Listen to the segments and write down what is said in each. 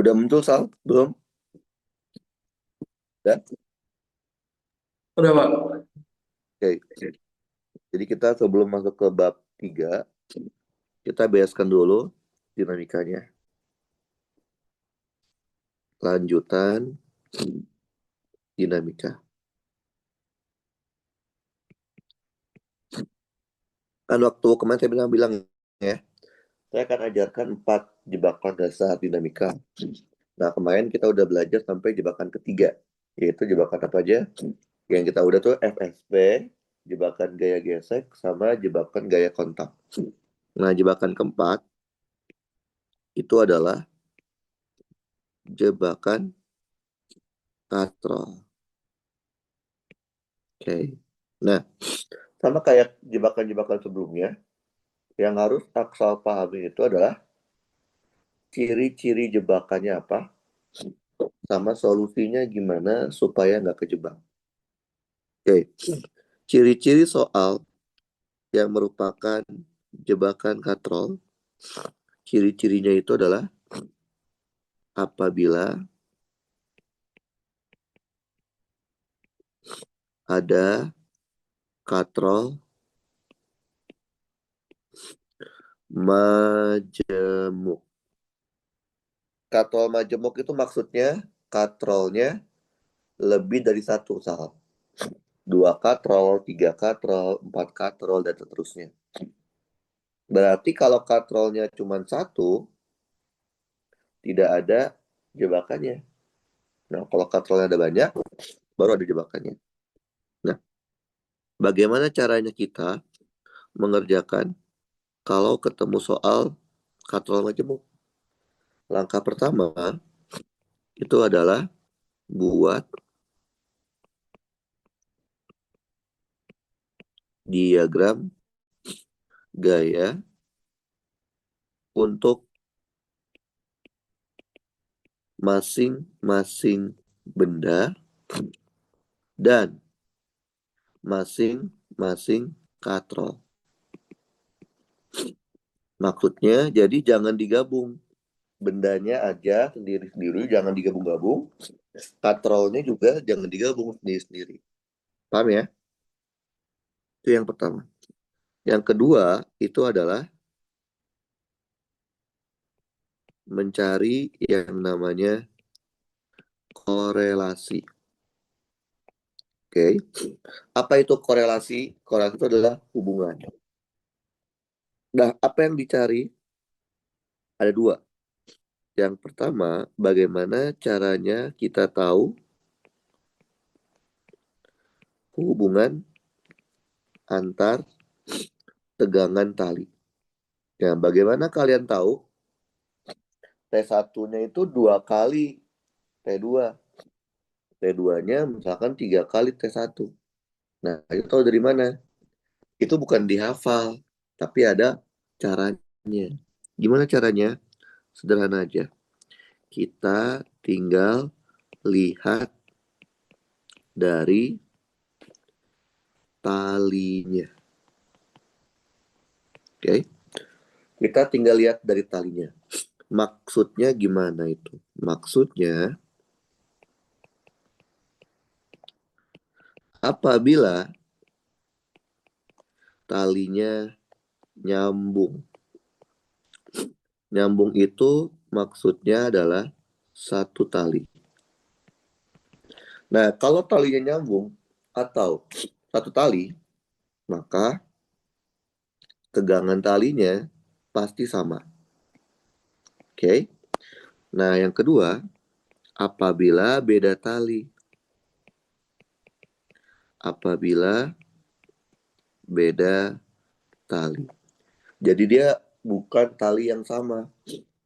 Udah muncul, Sal? Belum? Udah? Udah, Pak. Oke. Jadi kita sebelum masuk ke bab 3, kita bereskan dulu dinamikanya. Lanjutan dinamika. Kan waktu kemarin saya bilang ya, saya akan ajarkan 4 jebakan dasar dinamika. Nah, kemarin kita udah belajar sampai jebakan ketiga, yaitu jebakan apa aja? Yang kita udah tuh FSP, jebakan gaya gesek, sama jebakan gaya kontak. Nah, jebakan keempat itu adalah jebakan katrol. Oke. Nah, sama kayak jebakan-jebakan sebelumnya, yang harus Aksal pahami itu adalah ciri-ciri jebakannya apa, sama solusinya gimana supaya nggak kejebak. Oke. Ciri-ciri soal yang merupakan jebakan katrol, ciri-cirinya itu adalah apabila ada katrol majemuk. Katrol majemuk itu maksudnya katrolnya lebih dari satu, Sal. 2 katrol, 3 katrol, 4 katrol, dan seterusnya. Berarti kalau katrolnya cuma satu, tidak ada jebakannya. Nah, kalau katrolnya ada banyak, baru ada jebakannya. Nah, bagaimana caranya kita mengerjakan kalau ketemu soal katrol majemuk? Langkah pertama itu adalah buat diagram gaya untuk masing-masing benda dan masing-masing katrol. Maksudnya, jadi jangan digabung. Bendanya aja sendiri-sendiri, jangan digabung-gabung. Katrolnya juga jangan digabung sendiri-sendiri. Paham ya? Itu yang pertama. Yang kedua, itu adalah mencari yang namanya korelasi. Oke. Apa itu korelasi? Korelasi itu adalah hubungan. Nah, apa yang dicari? Ada dua. Yang pertama, bagaimana caranya kita tahu hubungan antar tegangan tali. Nah, bagaimana kalian tahu T1-nya itu 2 kali T2. T2-nya misalkan 3 kali T1. Nah, itu tahu dari mana? Itu bukan dihafal, tapi ada caranya. Gimana caranya? Sederhana aja. Kita tinggal lihat dari talinya. Oke? Kita tinggal lihat dari talinya. Maksudnya gimana itu? Maksudnya, apabila talinya nyambung. Nyambung itu maksudnya adalah satu tali. Nah, kalau talinya nyambung atau satu tali, maka tegangan talinya pasti sama. Oke? Nah, yang kedua, apabila beda tali. Apabila beda tali. Jadi dia bukan tali yang sama.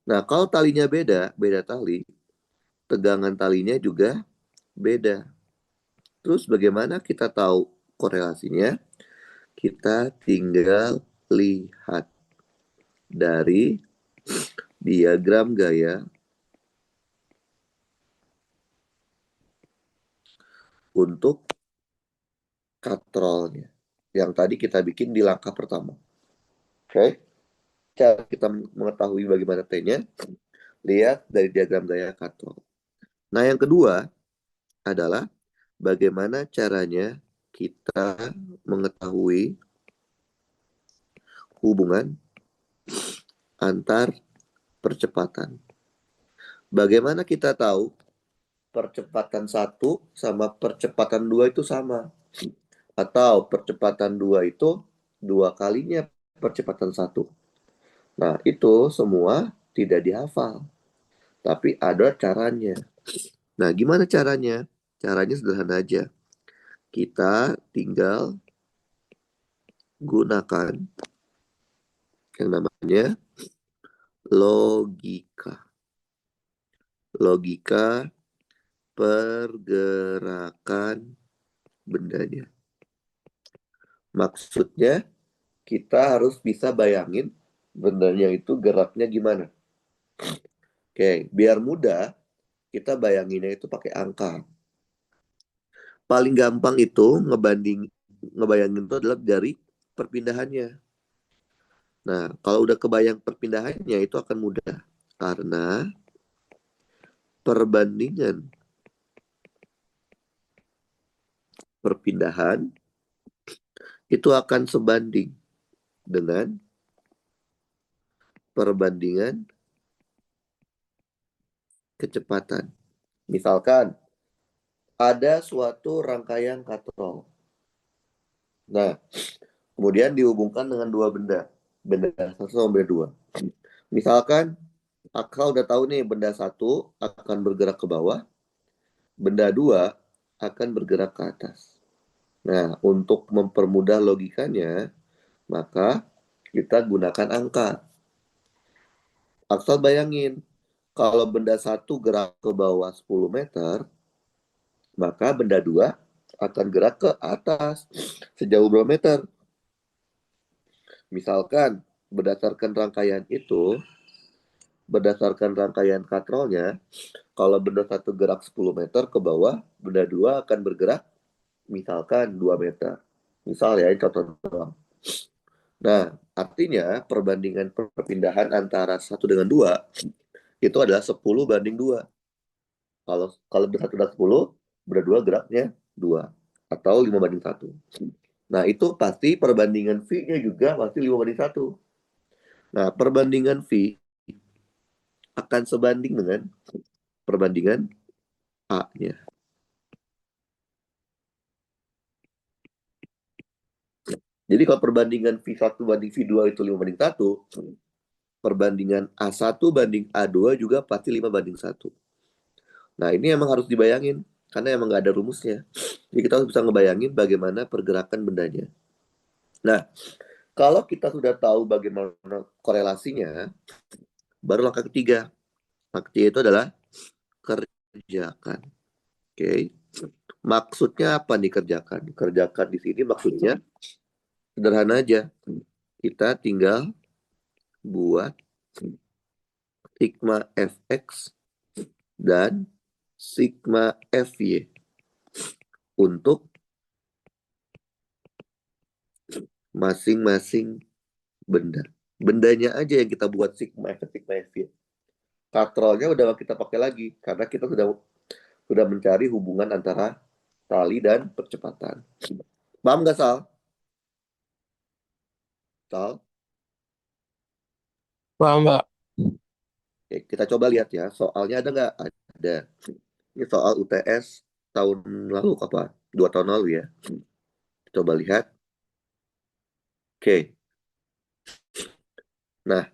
Nah, kalau talinya beda, beda tali, tegangan talinya juga beda. Terus bagaimana kita tahu korelasinya? Kita tinggal lihat dari diagram gaya untuk katrolnya. Yang tadi kita bikin di langkah pertama. Oke? Cara kita mengetahui bagaimana T-nya, Lihat dari diagram gaya katrol. Nah, yang kedua adalah bagaimana caranya kita mengetahui hubungan antar percepatan. Bagaimana kita tahu percepatan satu sama percepatan dua itu sama? Atau percepatan dua itu dua kalinya percepatan satu. Nah, itu semua tidak dihafal, tapi ada caranya. Nah, gimana caranya? Caranya sederhana aja. Kita tinggal gunakan yang namanya logika. Logika pergerakan bendanya. Maksudnya, kita harus bisa bayangin bendanya itu geraknya gimana. Oke, biar mudah, kita bayanginnya itu pakai angka. Paling gampang itu ngebayangin itu adalah dari perpindahannya. Nah, kalau udah kebayang perpindahannya itu akan mudah karena perbandingan perpindahan itu akan sebanding dengan perbandingan kecepatan. Misalkan ada suatu rangkaian katrol. Nah, kemudian dihubungkan dengan dua benda. Benda satu sama benda dua. Misalkan Akal udah tahu nih benda satu akan bergerak ke bawah, benda dua akan bergerak ke atas. Nah, untuk mempermudah logikanya, maka kita gunakan angka. Aksal bayangin, kalau benda satu gerak ke bawah 10 meter, maka benda dua akan gerak ke atas sejauh berapa meter. Misalkan berdasarkan rangkaian katrolnya, kalau benda satu gerak 10 meter ke bawah, benda dua akan bergerak misalkan 2 meter. Misal ya, contoh doang. Nah, artinya perbandingan perpindahan antara satu dengan dua itu adalah 10 banding 2. Kalau benda satu dan 10, benda dua geraknya 2 atau 5 banding 1. Nah, itu pasti perbandingan V-nya juga pasti 5 banding 1. Nah, perbandingan V akan sebanding dengan perbandingan A-nya. Jadi kalau perbandingan V1 banding V2 itu 5 banding 1, perbandingan A1 banding A2 juga pasti 5 banding 1. Nah, ini emang harus dibayangin, karena emang nggak ada rumusnya. Jadi kita harus bisa ngebayangin bagaimana pergerakan bendanya. Nah, kalau kita sudah tahu bagaimana korelasinya, baru langkah ketiga. Langkah ketiga itu adalah kerjakan. Oke. Maksudnya apa nih kerjakan? Kerjakan di sini maksudnya sederhana aja. Kita tinggal buat sigma fx dan sigma fy untuk masing-masing benda. Bendanya aja yang kita buat sigma f, sigma fy. Katrolnya udah kita pakai lagi karena kita sudah mencari hubungan antara tali dan percepatan. Paham nggak, Sal? Sal? Paham, Pak. Oke, kita coba lihat ya. Soalnya ada nggak? Ada. Ini soal UTS tahun lalu apa? 2 tahun lalu ya. Coba lihat. Oke. Nah,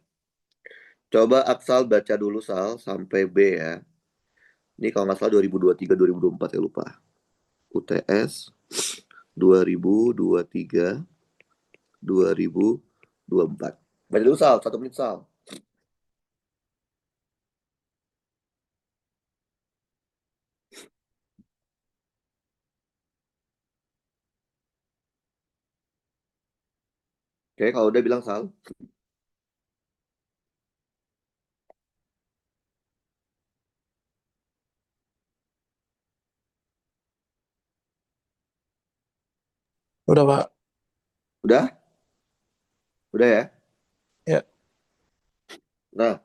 coba Aksal baca dulu Sal sampai B ya. Ini kalau nggak salah 2023 2024 ya lupa. UTS 2023 2024. Baca dulu Sal, 1 menit Sal. Oke, kalau udah bilang Sal. Udah, Pak. Udah? Udah ya? Ya. Nah,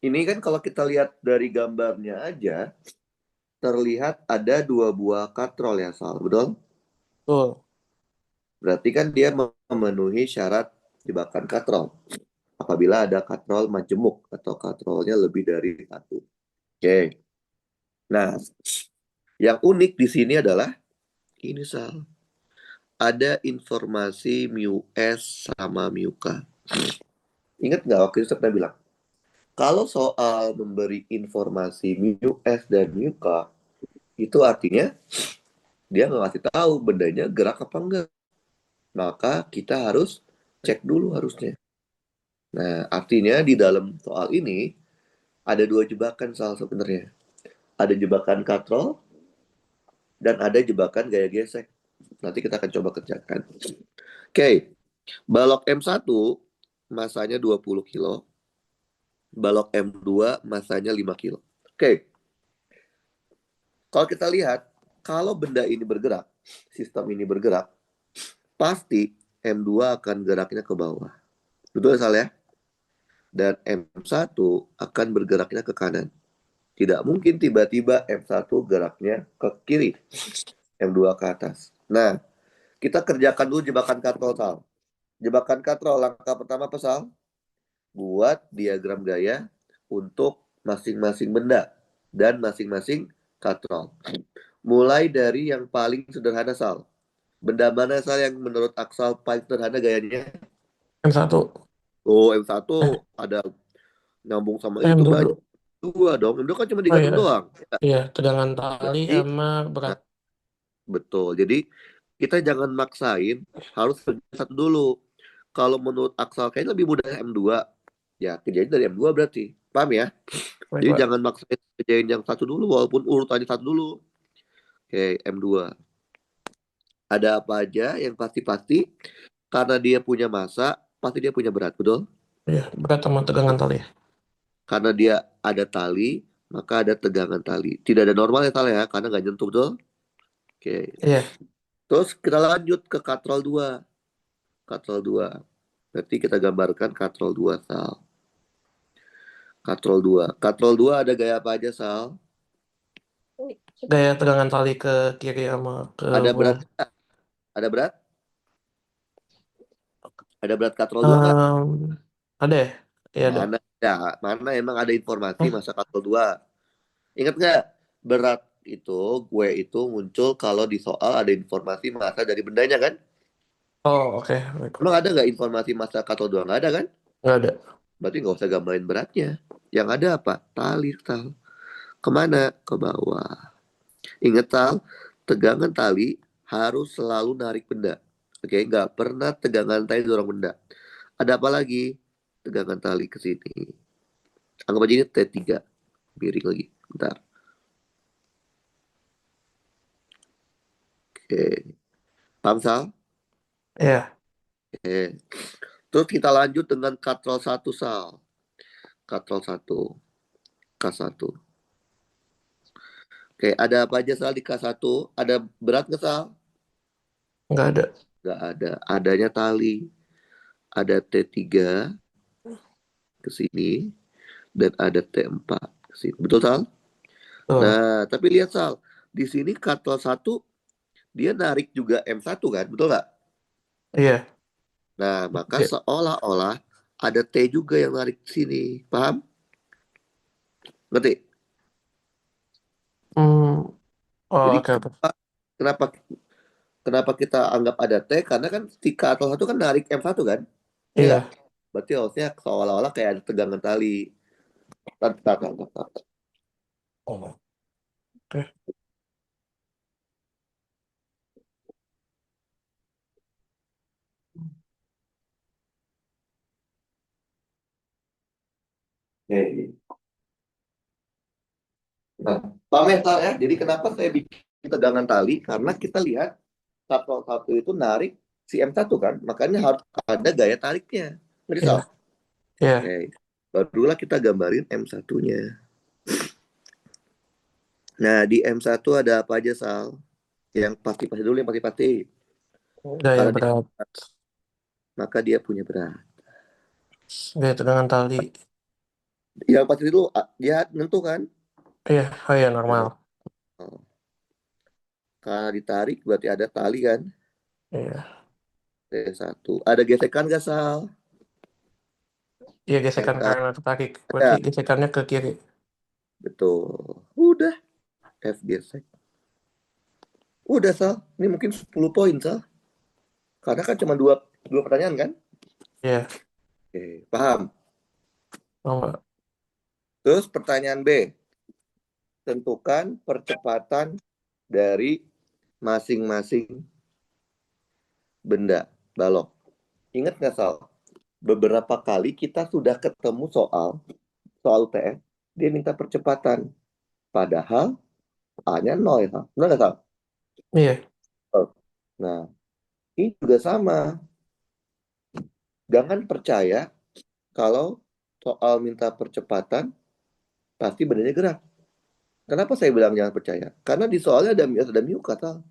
Ini kan kalau kita lihat dari gambarnya aja, terlihat ada dua buah katrol ya, Sal. Betul? Betul. Berarti kan dia memenuhi syarat jebakan katrol. Apabila ada katrol majemuk atau katrolnya lebih dari satu. Oke. Nah, yang unik di sini adalah ini, Sal. Ada informasi mu S sama mu K. Ingat nggak waktu itu saya pernah bilang, kalau soal memberi informasi mu S dan mu K, itu artinya dia nggak ngasih tahu bendanya gerak apa enggak. Maka kita harus cek dulu harusnya. Nah, artinya di dalam soal ini ada dua jebakan soal sebenarnya. Ada jebakan katrol dan ada jebakan gaya gesek. Nanti kita akan coba kerjakan. Oke, balok M1 masanya 20 kilo, balok M2 masanya 5 kilo. Oke, kalau kita lihat, kalau benda ini bergerak, sistem ini bergerak, pasti M2 akan geraknya ke bawah. Betul ya? Dan M1 akan bergeraknya ke kanan. Tidak mungkin tiba-tiba M1 geraknya ke kiri, M2 ke atas. Nah, kita kerjakan dulu jebakan katrol, Sal. Jebakan katrol, langkah pertama apa, Sal? Buat diagram gaya untuk masing-masing benda dan masing-masing katrol. Mulai dari yang paling sederhana, Sal. Benda mana, Sal, yang menurut Aksal paling sederhana gayanya? M1. Oh, M1 Eh, ada nyambung sama ini tuh M2 banyak. dulu. Dua dong, M2 kan cuma Oh digantung iya. doang. Ya, Iya, tegangan tali berarti, sama nah, berat. betul. Jadi, kita jangan maksain, harus kerja satu dulu. Kalau menurut Aksal kayaknya lebih mudah M2. Ya, kerjain dari M2 berarti. Paham ya? Baik, Jadi Pak. jangan maksain kerjain yang satu dulu, walaupun urutannya satu dulu. Oke, M2. Ada apa aja yang pasti-pasti, karena dia punya massa, pasti dia punya berat, betul? Iya, berat sama tegangan tali. Karena dia ada tali, maka ada tegangan tali. Tidak ada normal ya tali ya, karena nggak nyentuh, betul? Oke. Iya, Terus kita lanjut ke katrol 2. Katrol 2. Berarti kita gambarkan katrol 2, Sal. Katrol 2. Katrol 2 ada gaya apa aja, Sal? gaya tegangan tali ke kiri sama ke Ada bawah. berat? Ada berat? Ada berat katrol 2 nggak? Em, ada ya? Iya ada. Mana? Ya, mana emang ada informasi Hah? masa katrol 2? Ingat nggak? Berat itu, gue itu muncul kalau di soal ada informasi massa dari bendanya kan? Oh, oke. Baik, Emang Pak. ada nggak informasi massa katrol 2? Nggak ada kan? Nggak ada. Berarti nggak usah gambarin beratnya. Yang ada apa? Tali, Tal. Kemana? Ke bawah. Ingat, Tal, tegangan tali harus selalu narik benda. Oke, nggak pernah tegangan tali dorong benda. Ada apa lagi? Tegangan tali ke sini. Anggap aja ini T3. Miring lagi. Bentar. Oke. Paham, Sal? Iya. Oke. Terus kita lanjut dengan katrol 1, Sal. Katrol 1. K1. Oke, ada apa aja, Sal, di K1? Ada berat nggak, Sal? Nggak ada. Nggak ada. Adanya tali. Ada T3 ke sini. Dan ada T4 ke sini. Betul, Sal? Tuh. Nah, tapi lihat, Sal. Di sini katrol 1, dia narik juga M1 kan? Betul nggak? Iya. Nah, maka Iya. seolah-olah ada T juga yang narik ke sini. Paham? Ngerti? Hmm. Oh, Jadi, oke, oke. kenapa kenapa kita anggap ada T? Karena kan si katrol 1 kan narik M1 kan? Iya nggak? Iya. Berarti harusnya seolah-olah kayak ada tegangan tali. Tar, tar, tar, tar, tar. Oh, oke. Oke. Nah, paham ya, Tal, ya? Jadi kenapa saya bikin tegangan tali? Karena kita lihat katrol 1 itu narik si M1 kan? Makanya harus ada gaya tariknya. Ngerti, Sal? Iya. Iya. Oke. Barulah kita gambarin M1-nya. Nah, di M1 ada apa aja, Sal? Yang pasti-pasti dulu, yang pasti-pasti. Gaya Karena dia, berat. maka dia punya berat. Gaya tegangan tali. Yang pasti itu dia nentukan. Iya, oh iya normal. Nah, oh, karena ditarik berarti ada tali kan. Iya, T1. Ada gesekan nggak, Sal? iya gesekan Gesekan. karena ketarik. Berarti Ada. gesekannya ke kiri. Betul. Udah. F gesek. Udah, Sal. Ini mungkin 10 poin, Sal. Karena kan cuma dua pertanyaan kan? Iya, Oke, paham. oh enggak. Terus pertanyaan B. Tentukan percepatan dari masing-masing benda balok. Ingat nggak, Sal? Beberapa kali kita sudah ketemu soal UTS, dia minta percepatan. Padahal A-nya 0 ya, Sal. Benar nggak, Sal? Iya, Oh. Nah, ini juga sama. Jangan percaya kalau soal minta percepatan, pasti bendanya gerak. Kenapa saya bilang jangan percaya? Karena di soalnya ada muka, Sal.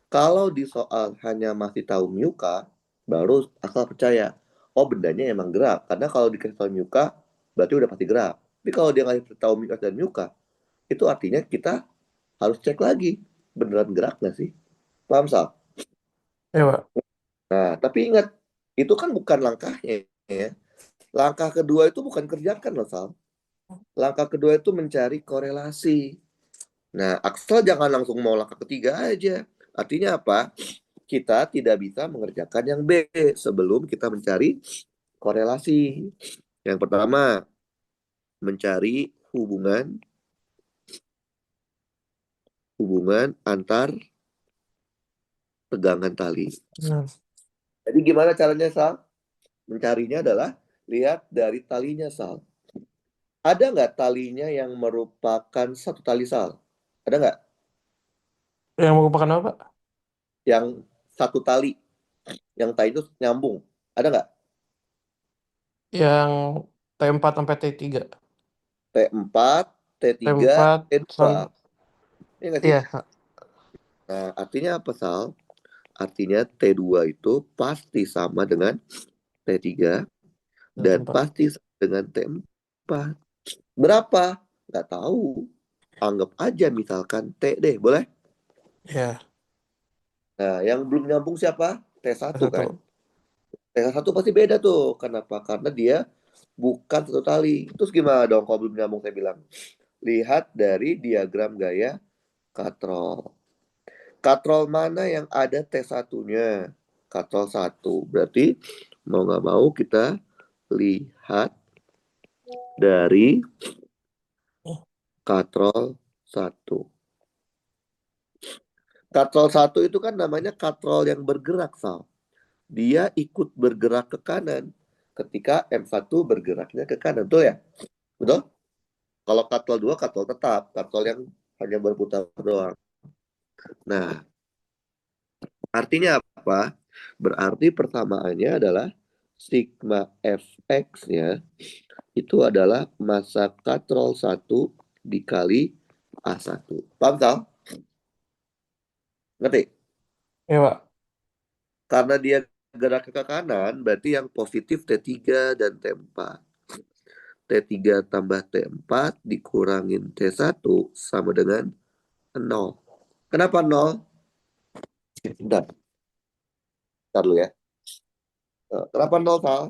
Kalau di soal hanya masih tahu muka, baru asal percaya. Oh, bendanya emang gerak. Karena kalau dikasih tahu muka, berarti udah pasti gerak. Tapi kalau dia ngasih tahu muka dan muka, itu artinya kita harus cek lagi. Beneran gerak nggak sih? Paham, Sal? iya Pak. Nah, tapi ingat, itu kan bukan langkahnya. Ya. Langkah kedua itu bukan kerjakan loh, Sal. Langkah kedua itu mencari korelasi. Nah, asal jangan langsung mau langkah ketiga aja. Artinya apa? Kita tidak bisa mengerjakan yang B sebelum kita mencari korelasi. Yang pertama, mencari hubungan antar tegangan tali. Hmm. Jadi gimana caranya, Sal? Mencarinya adalah lihat dari talinya, Sal. Ada nggak talinya yang merupakan satu tali, Sal? Ada nggak? Yang merupakan apa, Pak? Yang satu tali, yang tali itu nyambung. Ada nggak? Yang T4 sampai T3. T4, T3, T4 T2. Ini nggak sih? iya, Nah, artinya apa, Sal? Artinya T2 itu pasti sama dengan T3 dan T4. pasti sama dengan T4. Berapa? Nggak tahu. Anggap aja misalkan T deh, boleh? Iya, Nah, yang belum nyambung siapa? T1 T1. kan? T1 pasti beda tuh. Kenapa? Karena dia bukan satu tali. Terus gimana dong kalau belum nyambung saya bilang? Lihat dari diagram gaya katrol. Katrol mana yang ada T1-nya? Katrol 1. Berarti mau nggak mau kita lihat dari katrol 1. Katrol 1 itu kan namanya katrol yang bergerak, Sal. Dia ikut bergerak ke kanan ketika M1 bergeraknya ke kanan. Betul ya? Betul? Kalau katrol 2 katrol tetap. Katrol yang hanya berputar doang. Nah, artinya apa? Berarti persamaannya adalah sigma fx-nya itu adalah massa katrol 1 dikali A1. Paham, Sal? Ngerti? Iya, Pak. Karena dia gerak ke kanan, berarti yang positif T3 dan T4. T3 tambah T4 dikurangin T1 sama dengan 0. Kenapa 0? Bentar, bentar dulu ya. Kenapa 0, Sal?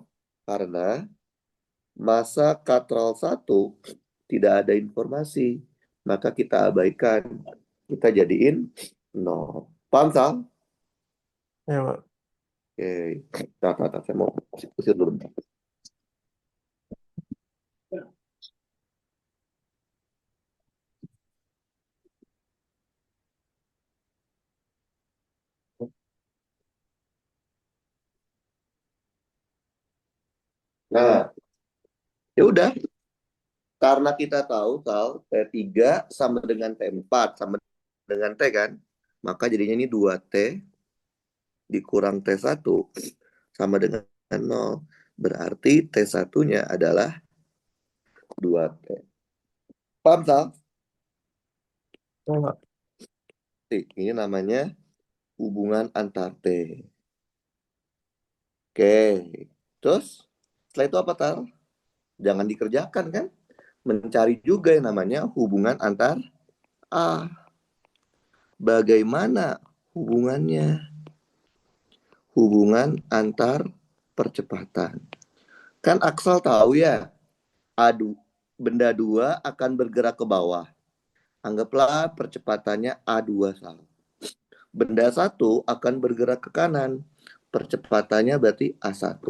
Karena massa katrol 1 tidak ada informasi. Maka kita abaikan. Kita jadiin 0. Paham, Sal? Iya, Pak. Oke. Saya mau usir dulu. Nah, ya udah. Karena kita tahu, Sal, T3 sama dengan T4, sama dengan T kan. Maka jadinya ini 2T dikurang T1 sama dengan 0. Berarti T1-nya adalah 2T. Paham, Sal? Iya, Pak. Ini namanya hubungan antar T. Oke. Terus, setelah itu apa, Tal? Jangan dikerjakan kan? Mencari juga yang namanya hubungan antar A. Bagaimana hubungannya? Hubungan antar percepatan. Kan Aksal tahu ya, adu benda dua akan bergerak ke bawah. Anggaplah percepatannya A2 Sal. Benda satu akan bergerak ke kanan. Percepatannya berarti A1.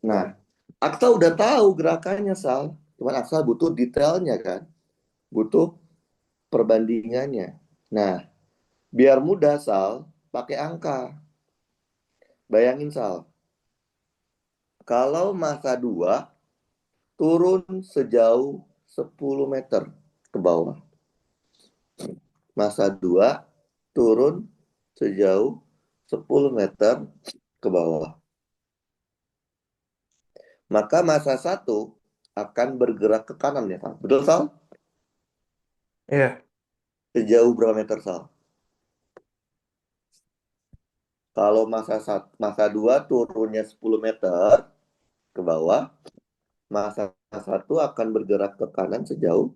Nah, Aksal udah tahu gerakannya Sal. Cuman Aksal butuh detailnya kan. Butuh perbandingannya. Nah, biar mudah Sal, pakai angka. Bayangin Sal, kalau massa 2 turun sejauh 10 meter ke bawah. Massa 2 turun sejauh 10 meter ke bawah. Maka massa 1 akan bergerak ke kanan ya, Sal. Betul, Sal? Iya. Sejauh berapa meter, Sal? Kalau massa 2 turunnya 10 meter ke bawah, massa 1 akan bergerak ke kanan sejauh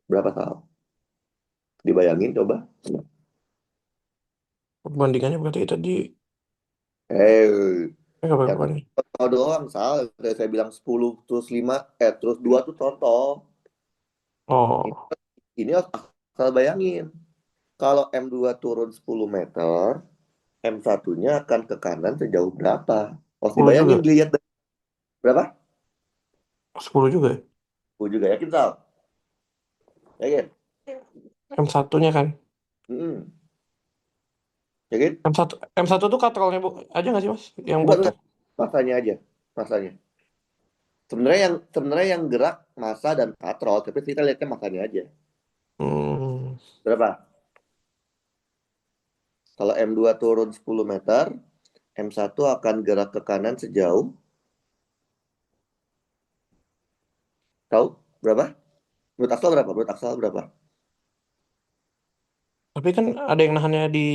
berapa, Sal? Dibayangin coba. Perbandingannya berarti tadi Eh, apa ya kan perbandingan? contoh doang, Sal. Saya bilang 10 terus 5, terus 2 tuh contoh. Ini, Oh, ini asal bayangin. Kalau M2 turun 10 meter, M1-nya akan ke kanan sejauh berapa? Harus 10 juga. dibayangin, dilihat berapa? 10 juga ya? Gue juga yakin, Sal. Yakin? M1-nya kan. Mm-mm. Yakin? M1 M1 tuh katrolnya aja nggak sih Mas? Yang butek. Enggak. Masanya aja. Masanya. Sebenarnya yang gerak massa dan katrol, tapi kita lihatnya masanya aja. Hmm. Berapa? Kalau M2 turun 10 meter, M1 akan gerak ke kanan sejauh, tahu berapa? Menurut Aksal berapa? Tapi kan ada yang nahannya di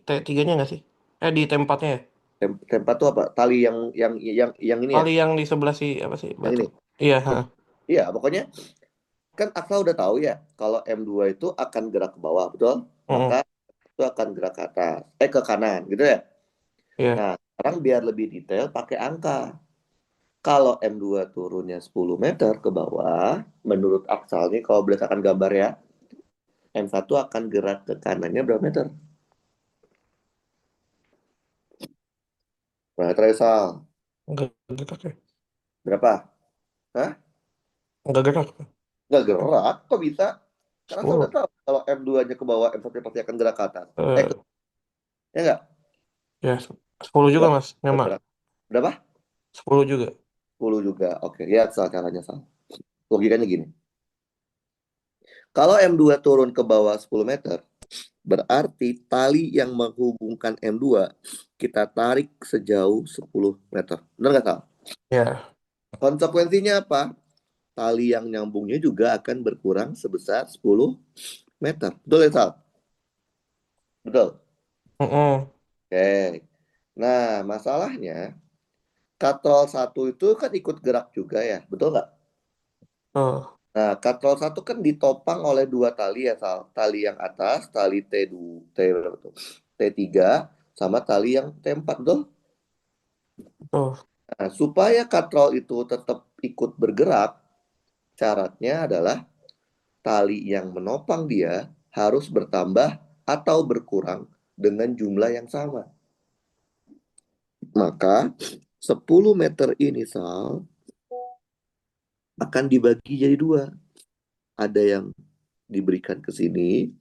T3-nya nggak sih? Di T4-nya ya? Tempat tuh apa? Tali yang ini ya? Kali yang di sebelah si apa sih Yang batu? ini. Iya, ha. Iya, pokoknya kan Aksal udah tahu ya, kalau M2 itu akan gerak ke bawah, betul? Maka Mm-mm. itu akan gerak ke atas, ke kanan, gitu ya. Iya. Nah, sekarang biar lebih detail pakai angka. Kalau M2 turunnya 10 meter ke bawah, menurut Aksal nih, kalau berdasarkan gambar ya, M1 akan gerak ke kanannya berapa meter? Berapa meter ya, Sal? Enggak gerak ya. Berapa? Hah? Enggak gerak. Nggak gerak, kok bisa? Karena saya udah 10. tahu, kalau M2-nya ke bawah, M1 pasti akan gerak ke atas. Eh, Ya nggak? ya 10 juga Berapa? Mas. Nyama. Gerak. Berapa? 10 juga. 10 juga. Oke, lihat Sal caranya, Sal. Logikanya gini. Kalau M2 turun ke bawah 10 meter, berarti tali yang menghubungkan M2 kita tarik sejauh 10 meter. Benar nggak, Sal? Ya. Konsekuensinya apa? Tali yang nyambungnya juga akan berkurang sebesar 10 meter. Betul ya, Sal? Betul. Mm-mm. Oke. Nah, masalahnya katrol satu itu kan ikut gerak juga ya, betul nggak? Oh, Nah, katrol satu kan ditopang oleh dua tali ya, Sal. Tali yang atas, tali T2, berapa tuh? T3, sama tali yang T4, betul? oh. Nah, supaya katrol itu tetap ikut bergerak, syaratnya adalah tali yang menopang dia harus bertambah atau berkurang dengan jumlah yang sama. Maka 10 meter ini, Sal, akan dibagi jadi dua. Ada yang diberikan ke sini,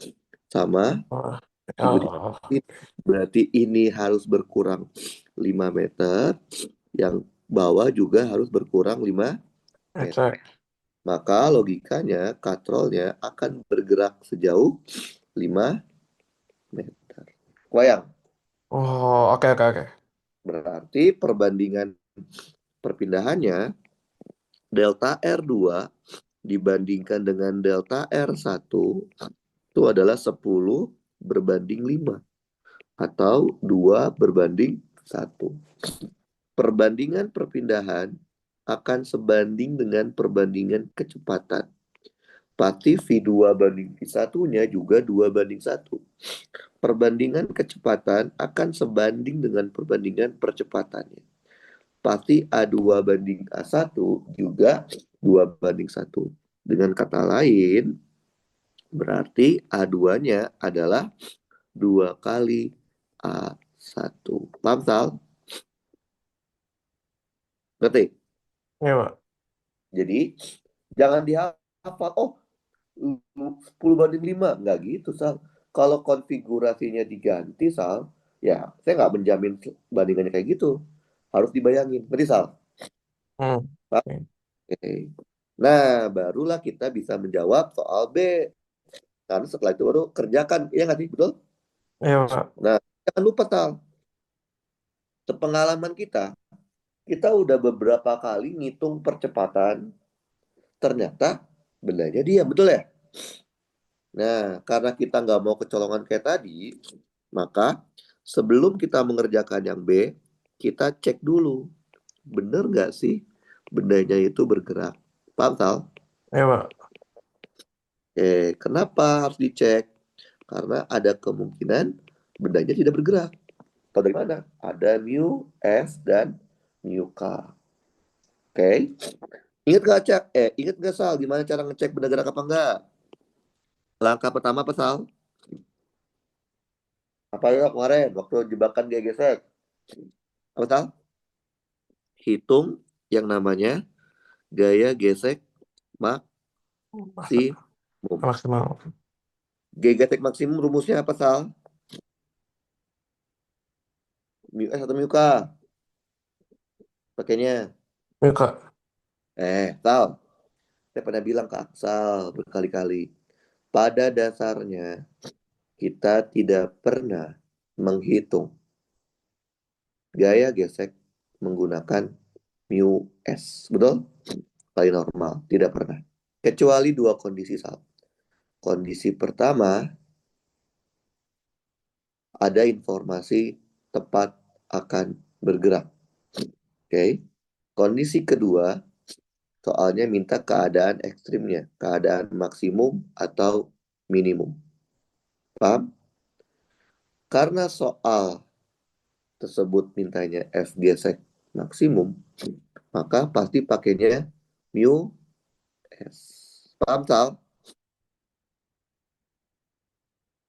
sama Oh. diberikan Oh. ke sini. Berarti ini harus berkurang 5 meter, yang bawah juga harus berkurang 5 meter. Meter. Maka logikanya katrolnya akan bergerak sejauh 5 meter. Wayang. Oh, oke oke oke. Berarti perbandingan perpindahannya delta R2 dibandingkan dengan delta R1 itu adalah 10 berbanding 5 atau 2 berbanding 1. Perbandingan perpindahan akan sebanding dengan perbandingan kecepatan. Pasti V2 banding V1-nya juga 2:1. Perbandingan kecepatan akan sebanding dengan perbandingan percepatannya. Pasti A2 banding A1 juga 2:1. Dengan kata lain, berarti A2-nya adalah 2 kali A1. Paham, Sal? Ngerti? Iya, Pak. Jadi, jangan dihafal. Oh, 10:5. Nggak gitu, Sal. Kalau konfigurasinya diganti, Sal, ya saya nggak menjamin bandingannya kayak gitu. Harus dibayangin. Ngerti, Sal? Hmm. Paham? Oke. Oke. Nah, barulah kita bisa menjawab soal B. Karena setelah itu baru kerjakan. Iya nggak sih? Betul? Iya, Pak. Nah, jangan lupa, Sal. Sepengalaman kita udah beberapa kali ngitung percepatan. Ternyata bendanya dia. Betul ya? Nah, karena kita nggak mau kecolongan kayak tadi, maka sebelum kita mengerjakan yang B, kita cek dulu, bener nggak sih bendanya itu bergerak. Paham, Tal? Iya, Pak. Kenapa harus dicek? Karena ada kemungkinan bendanya tidak bergerak. Tahu dari mana? Ada mu S dan mu K. Oke. Ingat nggak cek? Ingat nggak, Sal? Gimana cara ngecek benda gerak apa enggak? Langkah pertama apa, Sal? Apa ya kemarin waktu jebakan dia gesek? Apa, Sal? Hitung yang namanya gaya gesek maksimum. Maksimal. Gaya gesek maksimum rumusnya apa, Sal? Mu S atau mu K? Pakainya. Iya, Kak. Sal. Saya pernah bilang ke Aksal berkali-kali. Pada dasarnya, kita tidak pernah menghitung gaya gesek menggunakan mu S. Betul? Kali normal. Tidak pernah. Kecuali dua kondisi, Sal. Kondisi pertama, ada informasi tepat akan bergerak. Oke. Kondisi kedua, soalnya minta keadaan ekstrimnya, keadaan maksimum atau minimum. Paham? Karena soal tersebut mintanya F gesek maksimum, maka pasti pakainya mu S. Paham, Sal?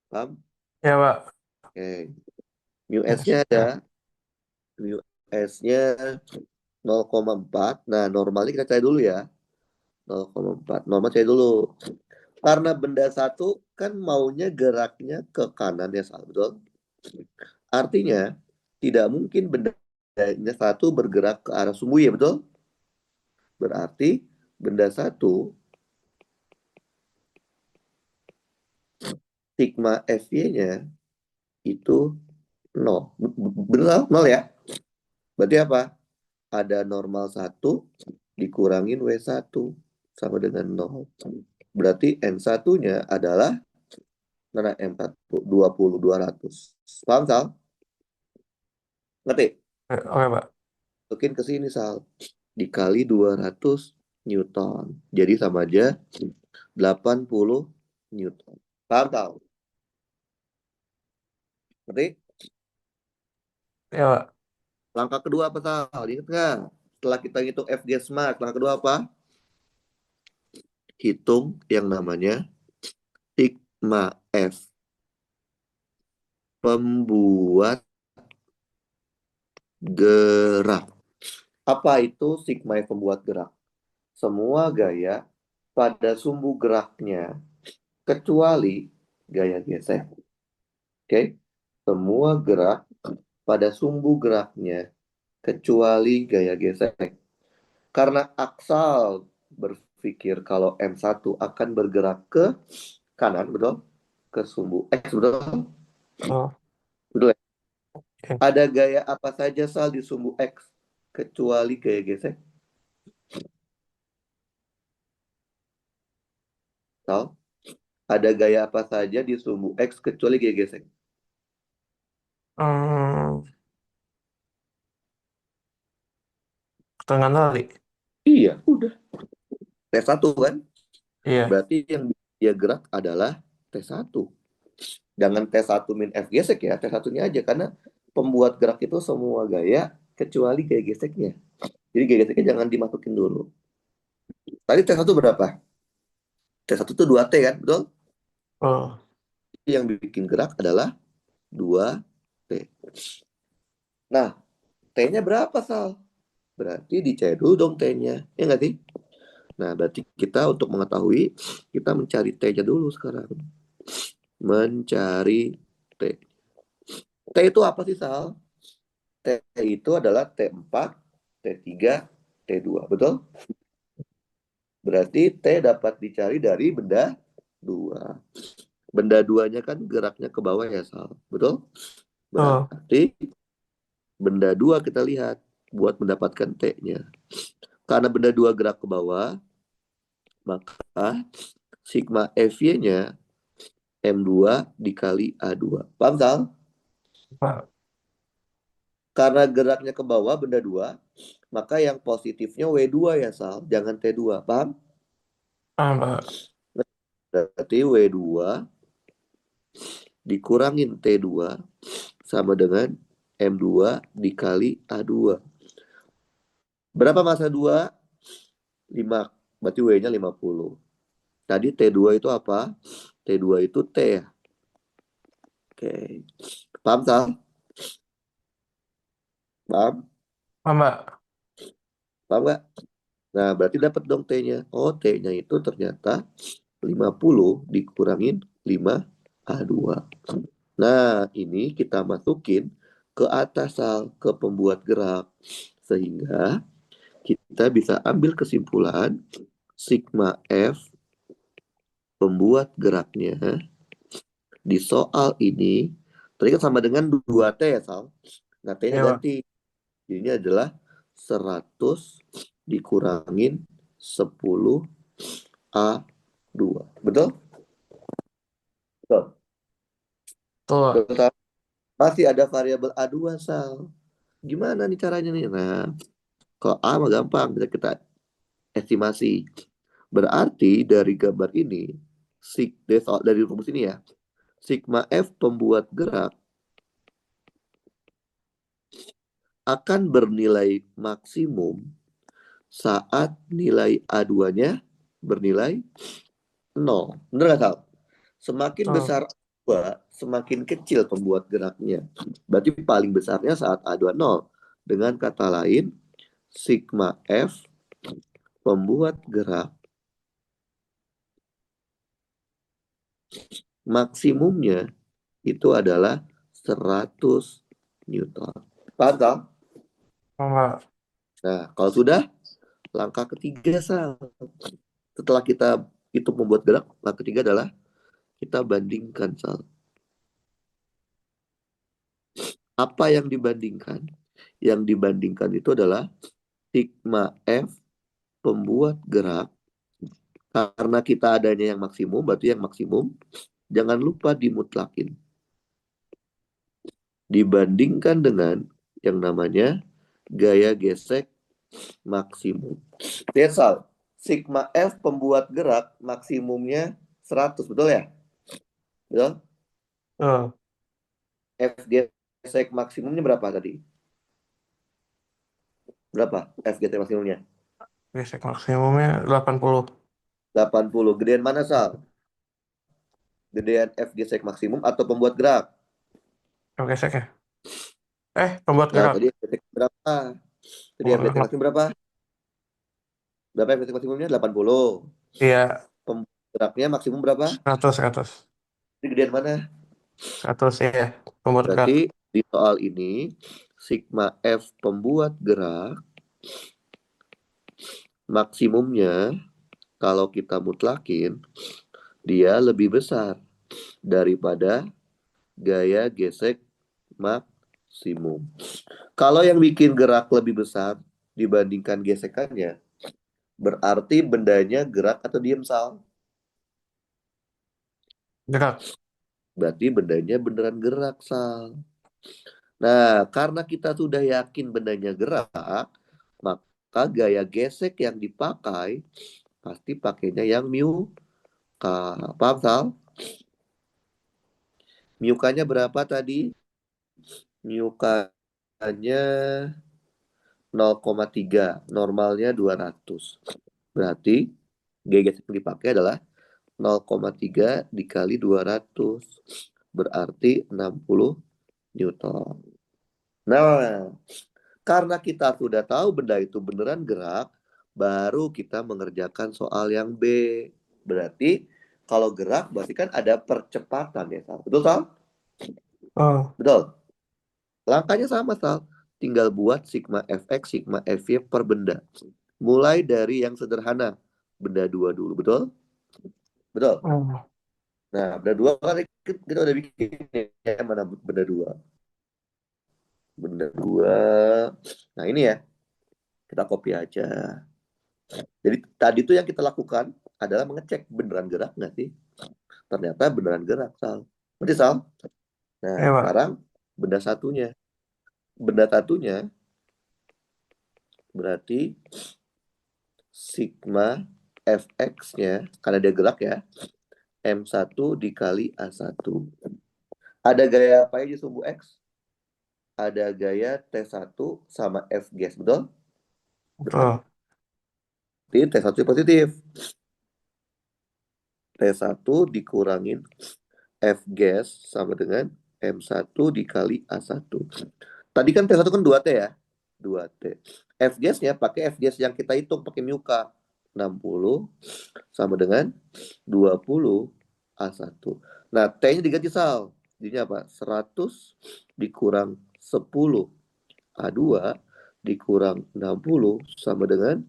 Paham? Iya, Pak. Oke. Mu Yes. S-nya ada, Ya. mu S-nya 0,4. Nah, normalnya kita cari dulu ya. 0,4. Normal cari dulu. Karena benda satu kan maunya geraknya ke kanan ya, Sal. Betul? Artinya, tidak mungkin bendanya satu bergerak ke arah sumbu ya, betul? Berarti benda satu, sigma FY-nya itu 0. Benar, 0 ya? Berarti apa? Ada normal 1 dikurangin W1 sama dengan 0. Berarti N1-nya adalah mana M1, 20/200. Paham, Sal? Ngerti? Oke, Pak. Masukin ke sini, Sal. Dikali 200 Newton. Jadi sama aja 80 Newton. Paham, Sal? Ngerti? Iya, Pak. Langkah kedua apa, Sal? Ingat nggak? Setelah kita hitung FG Smart, langkah kedua apa? Hitung yang namanya sigma F. Pembuat gerak. Apa itu sigma F pembuat gerak? Semua gaya pada sumbu geraknya kecuali gaya gesek. Oke? Semua gerak pada sumbu geraknya kecuali gaya gesek. Karena aksal berpikir kalau M1 akan bergerak ke kanan, betul? Ke sumbu X, betul? Oh, Betul ya? oke. Ada gaya apa saja, Sal, di sumbu X kecuali gaya gesek? Sal? Ada gaya apa saja di sumbu X kecuali gaya gesek? Hmm, Setengah tali. Iya, udah. T1 kan? Iya. Berarti yang dia gerak adalah T1. Jangan T1 min F gesek ya, T1-nya aja. Karena pembuat gerak itu semua gaya kecuali gaya geseknya. Jadi gaya geseknya jangan dimasukin dulu. Tadi T1 berapa? T1 itu 2T kan, betul? Oh. Yang bikin gerak adalah 2T. Nah, T-nya berapa, Sal? Berarti dicari dulu dong T-nya. Ya nggak sih? Nah, berarti kita untuk mengetahui, kita mencari T-nya dulu sekarang. Mencari T. T itu apa sih, Sal? T itu adalah T4, T3, T2. Betul? Berarti T dapat dicari dari benda 2. Benda 2-nya kan geraknya ke bawah ya, Sal. Betul? Oh. Berarti benda 2 kita lihat buat mendapatkan T-nya. Karena benda 2 gerak ke bawah, maka sigma FY-nya M2 dikali A2. Paham, Sal? Pak. Karena geraknya ke bawah benda 2, maka yang positifnya W2 ya, Sal. Jangan T2. Paham? Ah, Pak. Berarti W2 dikurangin T2 sama dengan M2 dikali A2. Berapa massa 2? 5. Berarti W-nya 50. Tadi T2 itu apa? T2 itu T ya. Oke. Paham, Sal? Paham? Ah, Mbak. Paham nggak? Nah, berarti dapat dong T-nya. Oh, T-nya itu ternyata 50 dikurangin 5A2. Nah, ini kita masukin ke atas, Sal, ke pembuat gerak. Sehingga kita bisa ambil kesimpulan sigma F pembuat geraknya di soal ini tadi kan sama dengan 2T ya, Sal. Nah, T-nya Iya, Pak. ganti. Ini adalah 100 dikurangin 10 A2. Betul? Betul. Tuh, Pak. Betul. Masih ada variabel A2, Sal. Gimana nih caranya nih? Nah, kalau A mah gampang, bisa kita estimasi. Berarti dari gambar ini, dari rumus ini ya, sigma F pembuat gerak akan bernilai maksimum saat nilai A2-nya bernilai 0. Benar nggak, Sal? Semakin Tuh. besar A2, semakin kecil pembuat geraknya. Berarti paling besarnya saat A2 0. Dengan kata lain, sigma F pembuat gerak maksimumnya itu adalah 100 Newton. Paham, Sal? Ah, Mbak. Nah, kalau sudah, langkah ketiga, Sal. Setelah kita itu membuat gerak, langkah ketiga adalah kita bandingkan, Sal. Apa yang dibandingkan? Yang dibandingkan itu adalah sigma F pembuat gerak. Karena kita adanya yang maksimum, berarti yang maksimum jangan lupa dimutlakin. Dibandingkan dengan yang namanya gaya gesek maksimum. Sal, sigma F pembuat gerak maksimumnya 100, betul ya? Betul? Tuh. F gesek maksimumnya berapa tadi? Berapa F gesek maksimumnya? Gesek maksimumnya 80. 80. Gedean mana, Sal? Gedean F gesek maksimum atau pembuat gerak? Oh, gesek ya? Pembuat Nah, gerak. tadi F gesek berapa? Tadi F gesek maksimum berapa? Berapa F gesek maksimumnya? 80. Iya, Pembuat geraknya maksimum berapa? 100, 100. Ini gedean mana? 100 ya, pembuat gerak. Berarti di soal ini sigma F pembuat gerak maksimumnya kalau kita mutlakin dia lebih besar daripada gaya gesek maksimum. Kalau yang bikin gerak lebih besar dibandingkan gesekannya, berarti bendanya gerak atau diem, Sal? Gerak. Berarti bendanya beneran gerak, Sal. Nah, karena kita sudah yakin bendanya gerak, maka gaya gesek yang dipakai pasti pakainya yang mu K. Paham, Sal? Mu K-nya berapa tadi? Mu K-nya 0,3, normalnya 200. Berarti gaya gesek yang dipakai adalah 0,3 dikali 200. Berarti 60 Newton. Nah, karena kita sudah tahu benda itu beneran gerak, baru kita mengerjakan soal yang B. Berarti kalau gerak berarti kan ada percepatan ya, Sal. Betul, Sal? Oh, Betul. Langkahnya sama, Sal. Tinggal buat sigma fx, sigma fy per benda. Mulai dari yang sederhana, benda 2 dulu. Betul? Betul. oh, Nah, benda 2 kan kita udah bikin ya, mana benda 2. Benda 2. Nah, ini ya. Kita copy aja. Jadi tadi tuh yang kita lakukan adalah mengecek beneran gerak nggak sih? Ternyata beneran gerak, Sal. Berarti, Sal? Nah, ya Pak. sekarang benda satunya. Benda satunya berarti sigma fx-nya, karena dia gerak ya, m1 dikali a1. Ada gaya apa aja sumbu x? Ada gaya T1 sama F gas, betul? Oh, Berarti T1 positif. T1 dikurangin F gas sama dengan M1 dikali A1. Tadi kan T1 kan 2T ya? 2T. F gasnya pakai F gas yang kita hitung pakai muka. 60 sama dengan 20 A1. Nah, T-nya diganti, Sal. Jadinya apa? 100 dikurang 10 A2 dikurang 60 sama dengan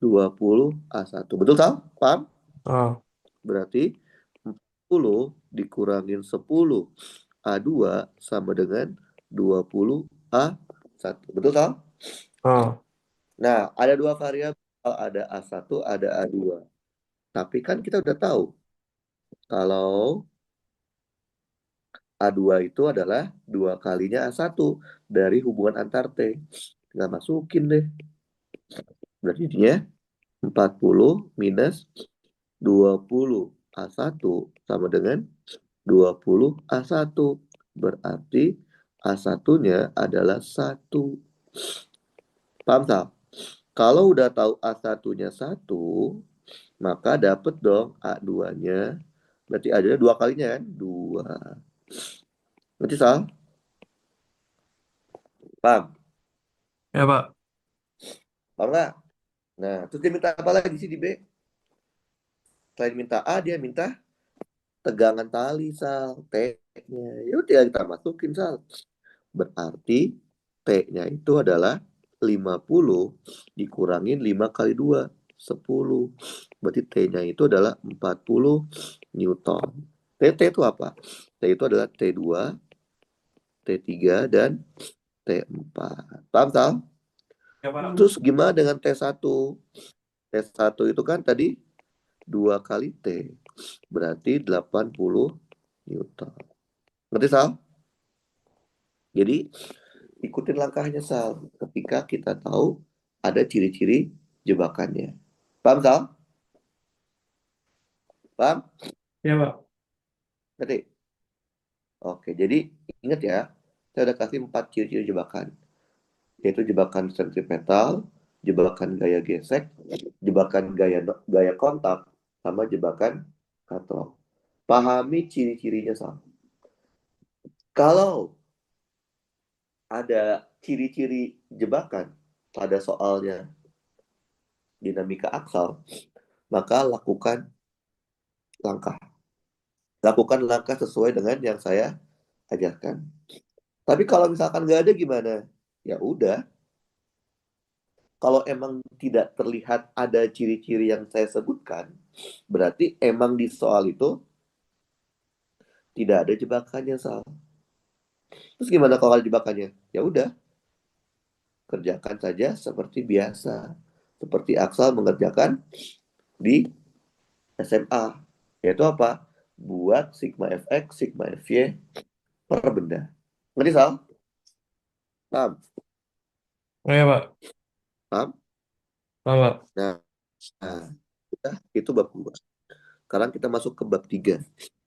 20 A1. Betul, Sal? Paham? oh, Berarti 40 dikurangin 10 A2 sama dengan 20 A1. Betul, Sal? oh, Nah, ada dua variabel, ada A1, ada A2. Tapi kan kita udah tahu kalau A2 itu adalah 2 kalinya A1 dari hubungan antar T. Tinggal masukin deh. Berarti jadinya 40 minus 20 A1 sama dengan 20 A1. Berarti A1-nya adalah 1. Paham, tak? Kalau udah tahu A1-nya 1, maka dapat dong A2-nya. Berarti A2-nya 2 kalinya kan? 2. Berarti, Sal? Paham? ya Pak. Paham nggak? Nah, terus dia minta apa lagi sih di B? Selain minta A, dia minta tegangan tali, Sal. T-nya. Ya udah kita masukin, Sal. Berarti T-nya itu adalah 50 dikurangin 5 kali 2, 10. Berarti T-nya itu adalah 40 Newton. T itu apa? T itu adalah T2, T3, dan T4. Paham, Sal? Ya Pak. Terus gimana dengan T1? T1 itu kan tadi 2 kali T. Berarti 80 Newton. Ngerti, Sal? Jadi ikutin langkahnya, Sal. Ketika kita tahu ada ciri-ciri jebakannya. Paham, Sal? Paham? Ya Pak. Ngerti? Oke, jadi ingat ya, saya udah kasih 4 ciri-ciri jebakan. Yaitu jebakan sentripetal, jebakan gaya gesek, jebakan gaya kontak, sama jebakan katrol. Pahami ciri-cirinya, Sal. Kalau ada ciri-ciri jebakan pada soalnya dinamika aksal, maka langkah. Lakukan langkah sesuai dengan yang saya ajarkan. Tapi kalau misalkan nggak ada gimana? Ya udah, kalau emang tidak terlihat ada ciri-ciri yang saya sebutkan, berarti emang di soal itu tidak ada jebakannya, Sal. Terus gimana kalau ada jebakannya? Ya udah, kerjakan saja seperti biasa. Seperti Aksal mengerjakan di SMA. Yaitu apa? Buat sigma fx, sigma fy per benda. Ngerti, Sal? Paham? Oh, ya Pak. Paham? Kalau Nah, nah, itu bab 2. Sekarang kita masuk ke bab 3.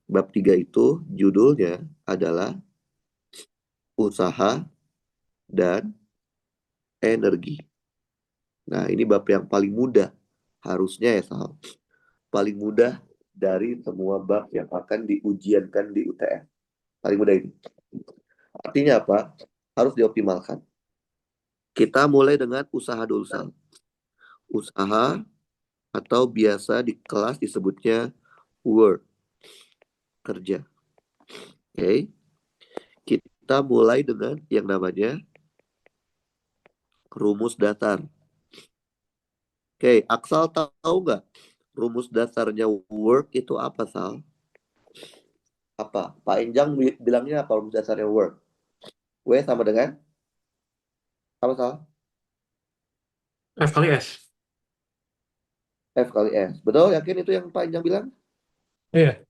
Bab 3 itu judulnya adalah usaha dan energi. Nah, ini bab yang paling mudah. Harusnya ya, Sal. Paling mudah dari semua bab yang akan diujiankan di UTS. Paling mudah ini. Artinya apa? Harus dioptimalkan. Kita mulai dengan usaha dulu, Sal. Usaha atau biasa di kelas disebutnya work, kerja. Oke. Kita mulai dengan yang namanya rumus datar. Oke, Aksal tahu nggak rumus dasarnya work itu apa, Sal? Apa? Pak Injang bilangnya apa rumus dasarnya work? W sama dengan apa, Sal? F kali S. F kali S. Betul? Yakin itu yang Pak Injang bilang? Iya.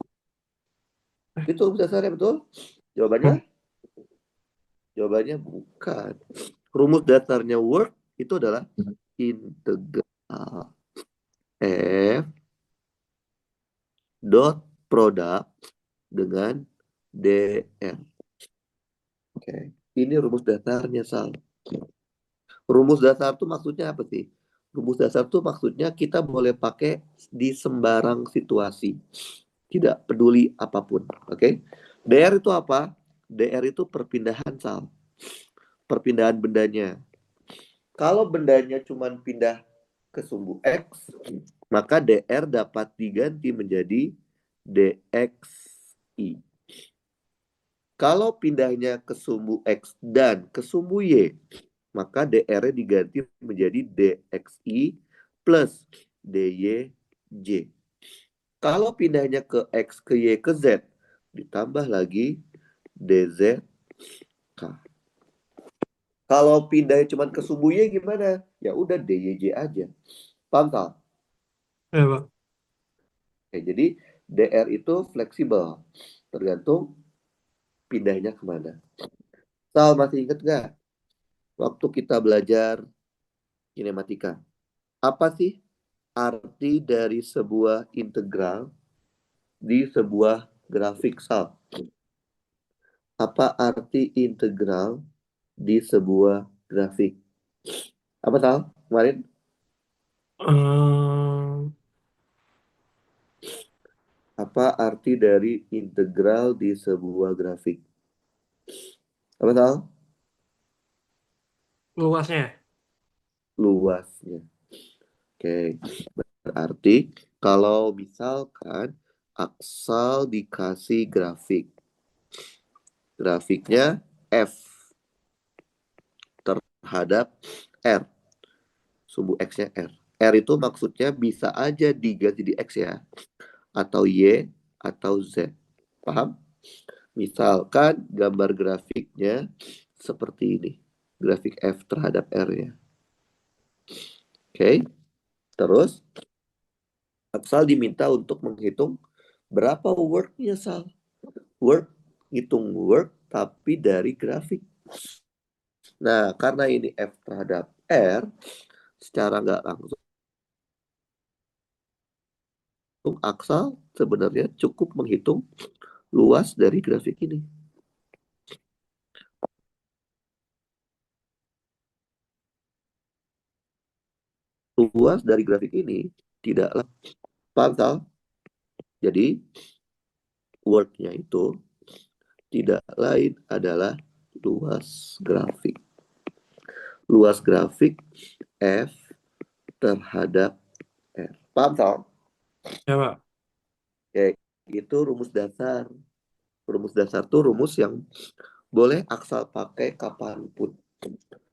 Itu rumus dasarnya, betul? Hmm. Jawabannya? Jawabannya bukan. Rumus dasarnya work itu adalah integral F dot produk dengan dr. Oke. Ini rumus dasarnya, Sal. Rumus dasar itu maksudnya apa sih? Rumus dasar itu maksudnya kita boleh pakai di sembarang situasi. Tidak peduli apapun. Oke. DR itu apa? DR itu perpindahan, Sal. Perpindahan bendanya. Kalau bendanya cuma pindah ke sumbu X, maka DR dapat diganti menjadi DXI. Kalau pindahnya ke sumbu X dan ke sumbu Y, maka DR-nya diganti menjadi DXI plus DYJ. Kalau pindahnya ke X, ke Y, ke Z, ditambah lagi DZK. Kalau pindahnya cuma ke sumbu Y gimana? Ya udah DYJ aja. Paham, Tal? Iya, Pak. Oke, jadi DR itu fleksibel. Tergantung pindahnya kemana. Tal, masih ingat nggak? Waktu kita belajar kinematika. Apa sih arti dari sebuah integral di sebuah grafik, Sal? Apa arti integral di sebuah grafik? Apa, Sal? Kemarin? Ehm, Apa arti dari integral di sebuah grafik? Apa, Sal? luasnya. Luasnya. Oke. Berarti kalau misalkan Aksal dikasih grafik. Grafiknya F terhadap R. Sumbu X-nya R. R itu maksudnya bisa aja diganti di X ya. Atau Y atau Z. Paham? Misalkan gambar grafiknya seperti ini. Grafik F terhadap R-nya. Oke. Terus Sal diminta untuk menghitung berapa work-nya, Sal. Work, hitung work tapi dari grafik. Nah, karena ini F terhadap R, secara nggak langsung Aksal sebenarnya cukup menghitung luas dari grafik ini. Luas dari grafik ini tidaklah pangkal. Jadi word-nya itu tidak lain adalah luas grafik. Luas grafik F terhadap R. Paham, Sal? Ya, Pak. Oke, itu rumus dasar. Rumus dasar itu rumus yang boleh Aksal pakai kapanpun.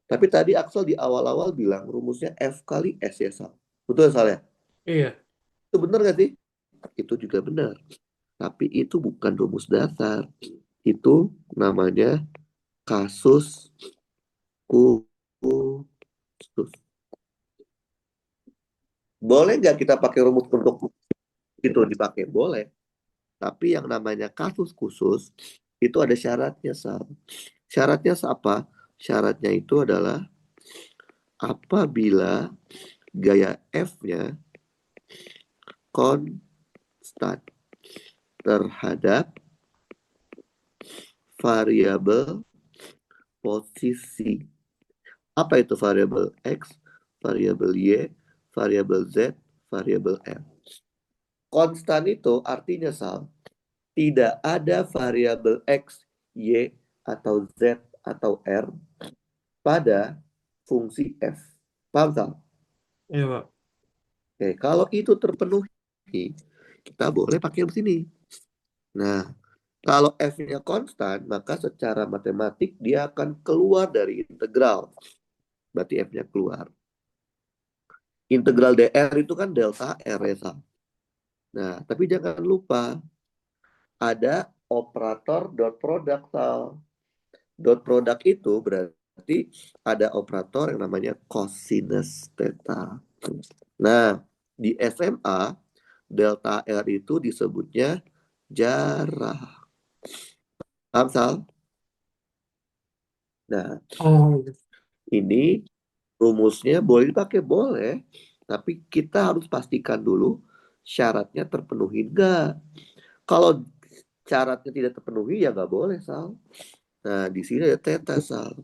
Tapi tadi Aksal di awal-awal bilang rumusnya F kali S ya, Sal. Betul, Sal ya? Iya. Itu benar nggak sih? Itu juga benar. Tapi itu bukan rumus dasar. Itu namanya kasus khusus. Boleh nggak kita pakai rumus untuk itu dipakai? Boleh. Tapi yang namanya kasus khusus itu ada syaratnya, Sal. Syaratnya apa? Syaratnya itu adalah apabila gaya F-nya konstan terhadap variabel posisi. Apa itu variabel X, variabel Y, variabel Z, variabel M? Konstan itu artinya tidak ada variabel X, Y, atau Z, atau R pada fungsi F. Paham, Sal? Iya, Pak. Oke, kalau itu terpenuhi, kita boleh pakai yang sini. Nah, kalau F-nya konstan, maka secara matematik dia akan keluar dari integral. Berarti F-nya keluar. Integral dr itu kan delta R ya, Sal. Nah, tapi jangan lupa ada operator dot product, Sal. Dot product itu berarti ada operator yang namanya cosinus theta. Nah, di SMA, delta R itu disebutnya jarak. Paham, Sal? Nah, Oh, ini rumusnya boleh dipakai, boleh. Tapi kita harus pastikan dulu syaratnya terpenuhi enggak. Kalau syaratnya tidak terpenuhi, ya nggak boleh, Sal. Nah, di sini ada theta, Sal.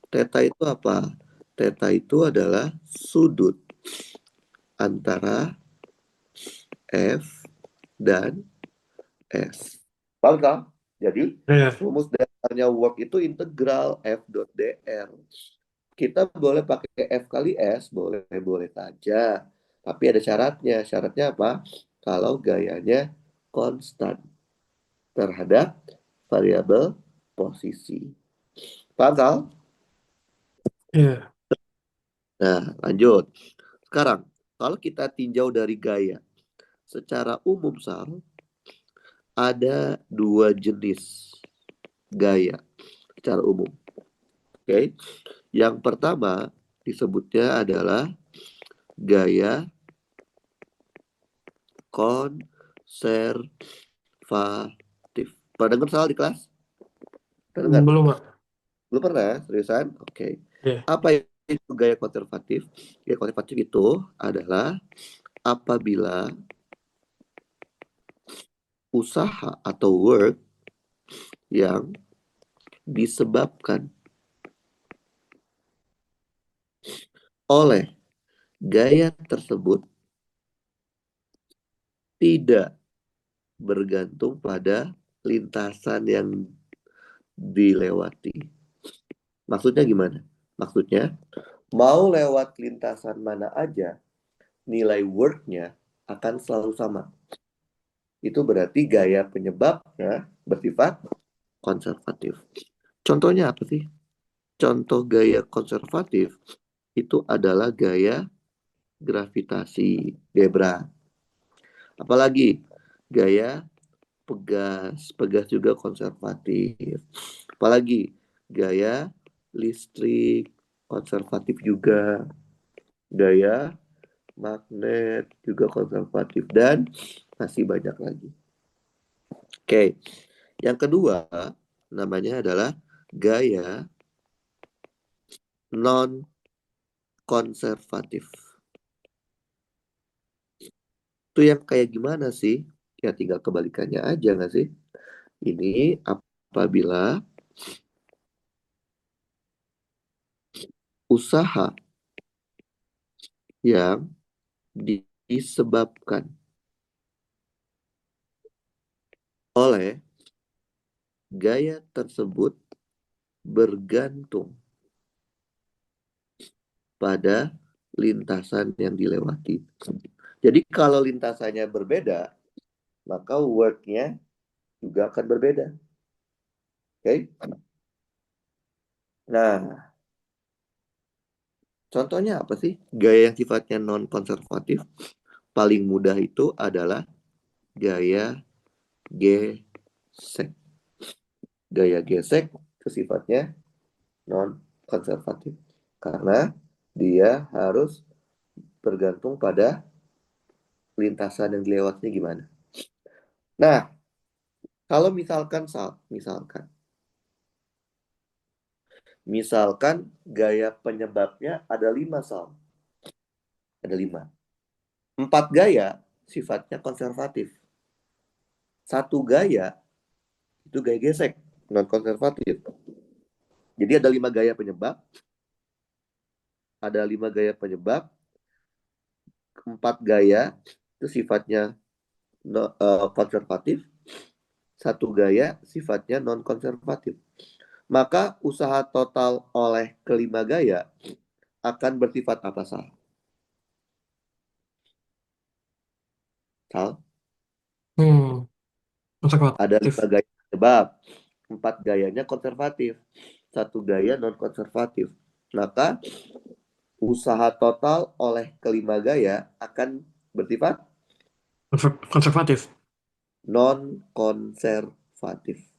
Theta itu apa? Theta itu adalah sudut antara F dan S. Paham, Sal? Jadi, iya. rumus dasarnya work itu integral F dot dr. Kita boleh pakai F kali S, boleh saja. Tapi ada syaratnya. Syaratnya apa? Kalau gayanya konstan terhadap variabel posisi. Paham, Sal? Iya. Nah, lanjut. Sekarang, kalau kita tinjau dari gaya, secara umum, Sal, ada dua jenis gaya secara umum. Oke. Yang pertama disebutnya adalah gaya konservatif. Pernah dengar, Sal, di kelas? Pernah dengar? Belum, Pak. Lu pernah? Seriusan? Oke. Iya. Apa itu gaya konservatif? Gaya konservatif itu adalah apabila usaha atau work yang disebabkan oleh gaya tersebut tidak bergantung pada lintasan yang dilewati. Maksudnya gimana? Maksudnya, mau lewat lintasan mana aja, nilai work-nya akan selalu sama. Itu berarti gaya penyebabnya bersifat konservatif. Contohnya apa sih? Contoh gaya konservatif itu adalah gaya gravitasi, gaya. Apalagi gaya pegas, pegas juga konservatif. Apalagi gaya listrik, konservatif juga. Gaya magnet juga konservatif, dan masih banyak lagi. Oke, yang kedua namanya adalah gaya non konservatif. Itu yang kayak gimana sih? Ya tinggal kebalikannya aja nggak sih? Ini apabila usaha yang disebabkan oleh gaya tersebut bergantung pada lintasan yang dilewati. Jadi kalau lintasannya berbeda, maka work-nya juga akan berbeda. Oke? Nah, contohnya apa sih? Gaya yang sifatnya non-konservatif paling mudah itu adalah gaya gesek. Gaya gesek itu sifatnya non-konservatif. Karena dia harus bergantung pada lintasan yang dilewatnya gimana. Nah, kalau misalkan gaya penyebabnya ada 5, Sal. Ada 5. 4 gaya sifatnya konservatif. 1 gaya itu gaya gesek, non konservatif. Jadi ada 5 gaya penyebab. Ada 5 gaya penyebab. 4 gaya itu sifatnya konservatif. 1 gaya sifatnya non konservatif. Maka usaha total oleh kelima gaya akan bersifat apa, Sal? Sal? Hmm, Ada konservatif. 5 gaya penyebab. 4 gayanya konservatif. 1 gaya non konservatif. Maka usaha total oleh kelima gaya akan bersifat Konservatif. non konservatif.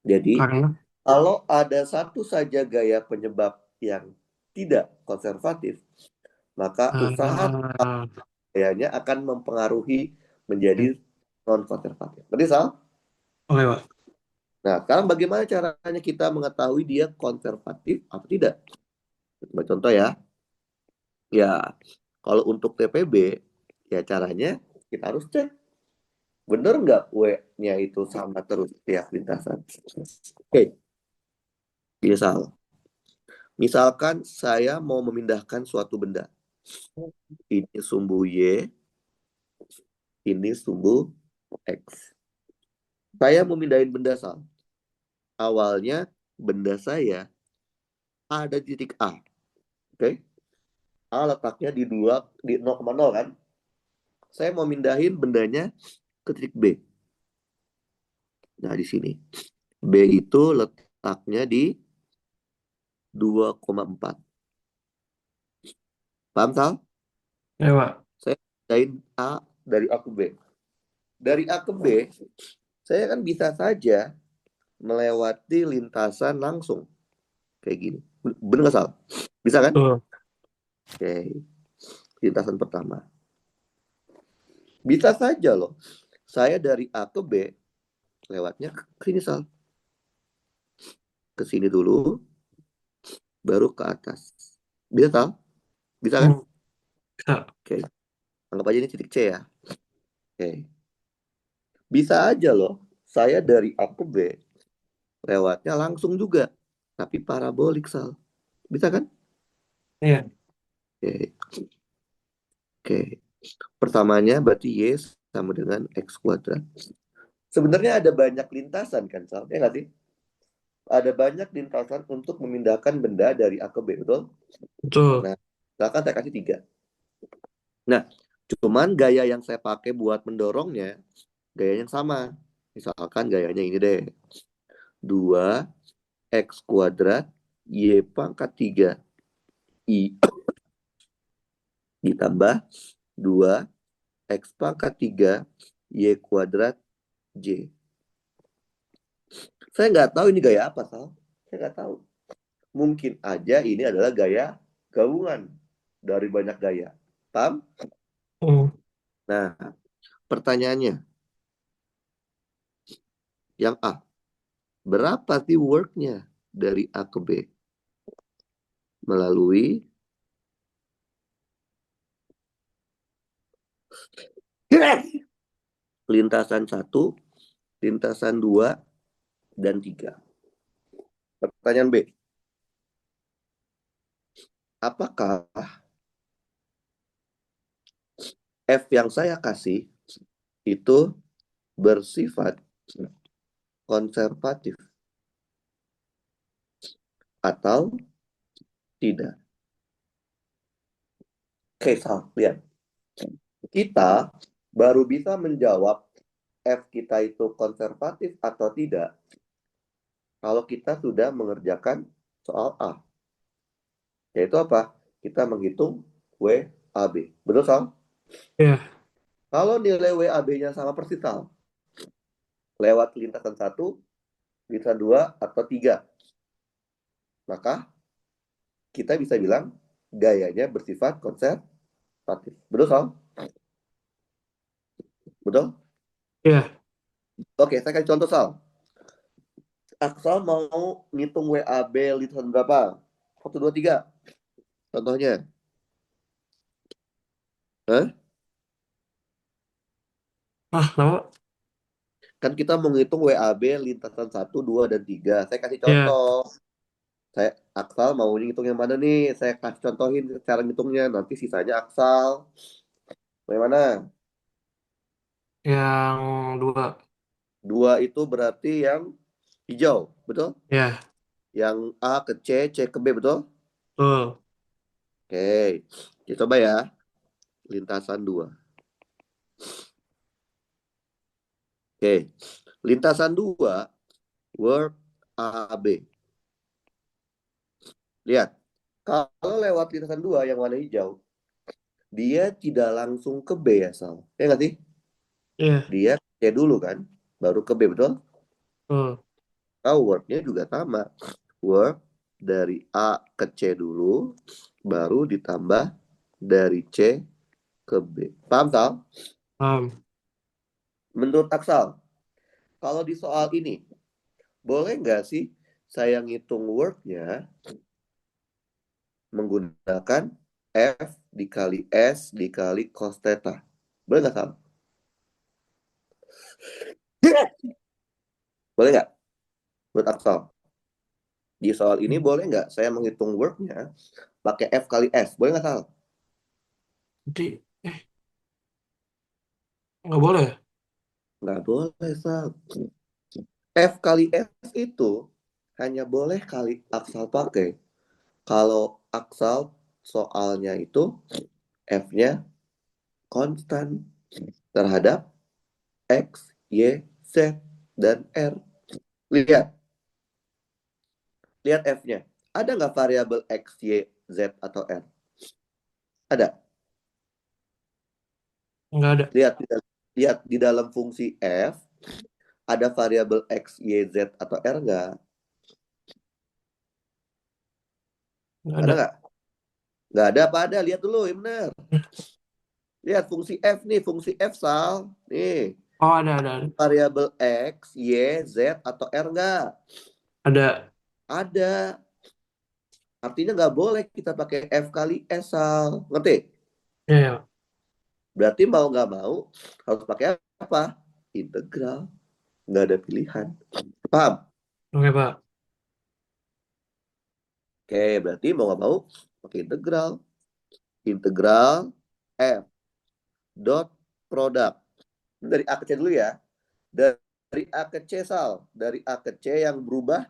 Jadi Karena kalau ada satu saja gaya penyebab yang tidak konservatif, maka usaha ah, gayanya akan mempengaruhi menjadi non konservatif. Berarti Sal? oke, Pak. Nah, sekarang bagaimana caranya kita mengetahui dia konservatif atau tidak? Coba contoh ya. Ya, kalau untuk TPB, ya caranya kita harus cek. Bener nggak W-nya itu sama terus tiap lintasan? Oke, misal. Misalkan saya mau memindahkan suatu benda. Ini sumbu Y, ini sumbu X. Saya mau mindahin benda, Sal. Awalnya benda saya ada di titik A. Oke? A letaknya di 0,0 kan? Saya mau mindahin bendanya ke titik B. Nah, di sini. B itu letaknya di 2,4. Paham, Sal? Ya, Pak. Saya pindahin A dari A ke B. Dari A ke B, saya kan bisa saja melewati lintasan langsung. Kayak gini. Bener nggak, Sal? Bisa kan? Tuh. Oke. Lintasan pertama. Bisa saja loh. Saya dari A ke B, lewatnya ke sini, Sal. Ke sini dulu, baru ke atas. Bisa, Sal? Bisa kan? Hmm, bisa. Oke. Anggap aja ini titik C ya. Oke. Bisa aja loh. Saya dari A ke B, lewatnya langsung juga. Tapi parabolik, Sal. Bisa kan? Iya. Oke. Oke. Pertamanya berarti Y sama dengan X kuadrat. Sebenarnya ada banyak lintasan kan, Sal? Ya nggak sih? Ada banyak lintasan untuk memindahkan benda dari A ke B, betul? Betul. Nah, misalkan saya kasih 3. Nah, cuman gaya yang saya pakai buat mendorongnya, gaya yang sama. Misalkan gayanya ini deh. 2X kuadrat Y pangkat 3 I ditambah 2X pangkat 3 Y kuadrat J. Saya nggak tahu ini gaya apa, Sal. Saya nggak tahu. Mungkin aja ini adalah gaya gabungan dari banyak gaya. Paham? Hmm. Nah, pertanyaannya, yang A, berapa sih work-nya dari A ke B? Melalui lintasan 1, lintasan 2, dan 3. Pertanyaan B, apakah F yang saya kasih itu bersifat konservatif atau tidak? Oke, Sal, lihat. Kita baru bisa menjawab F kita itu konservatif atau tidak kalau kita sudah mengerjakan soal A. Yaitu apa? Kita menghitung WAB. Betul, Sal? Iya. Kalau nilai WAB-nya sama persis, Sal, lewat lintasan 1, lintasan 2, atau 3, maka kita bisa bilang gayanya bersifat konservatif. Betul, Sal? Betul? Iya. Oke, saya kasih contoh, Sal. Aksal mau ngitung WAB lintasan berapa? 1, 2, 3. Contohnya. Hah? Ah, kenapa? Kan kita menghitung WAB lintasan 1, 2, dan 3. Saya kasih Ya, contoh. Saya Aksal mau ngitung yang mana nih? Saya kasih contohin cara ngitungnya. Nanti sisanya Aksal. Bagaimana? yang dua. 2 itu berarti yang hijau, betul? Ya, Yang A ke C ke B, betul? betul. Oke, kita coba ya. Lintasan 2. Oke, lintasan 2, work AB. Lihat, kalau lewat lintasan 2 yang warna hijau, dia tidak langsung ke B ya, Sal. Ya nggak sih? Iya, Dia C dulu kan, baru ke B, betul? betul. Nah, work-nya juga sama. Work dari A ke C dulu, baru ditambah dari C ke B. Paham, Sal? Paham. Menurut Aksal, kalau di soal ini, boleh nggak sih saya ngitung work-nya menggunakan F dikali S dikali cos theta? Boleh nggak, Sal? Boleh nggak? Menurut Aksal. Di soal ini boleh nggak saya menghitung work-nya pakai F kali S? Boleh nggak, Sal? Nanti, eh, nggak boleh ya? Nggak boleh, Sal. F kali S itu hanya boleh kali Aksal pakai kalau Aksal soalnya itu F-nya konstan terhadap X, Y, Z, dan R. Lihat, lihat F-nya. Ada nggak variabel X, Y, Z, atau R? Ada. Nggak ada. Lihat, lihat di dalam fungsi F, ada variabel X, Y, Z, atau R nggak? Nggak Ada ada. nggak? Nggak ada apa ada? Lihat dulu, yang benar. Lihat fungsi F nih, fungsi F, Sal. Nih, Oh, ada. variabel X, Y, Z, atau R nggak? Ada. Ada. Artinya nggak boleh kita pakai F kali S, Sal. Ngerti? Ya, ya. Berarti mau nggak mau harus pakai apa? Integral. Nggak ada pilihan. Paham? Oke, Pak. Oke, berarti mau nggak mau pakai integral. Integral F dot produk. Dari A ke C dulu ya. Dari A ke C, Sal. Dari A ke C yang berubah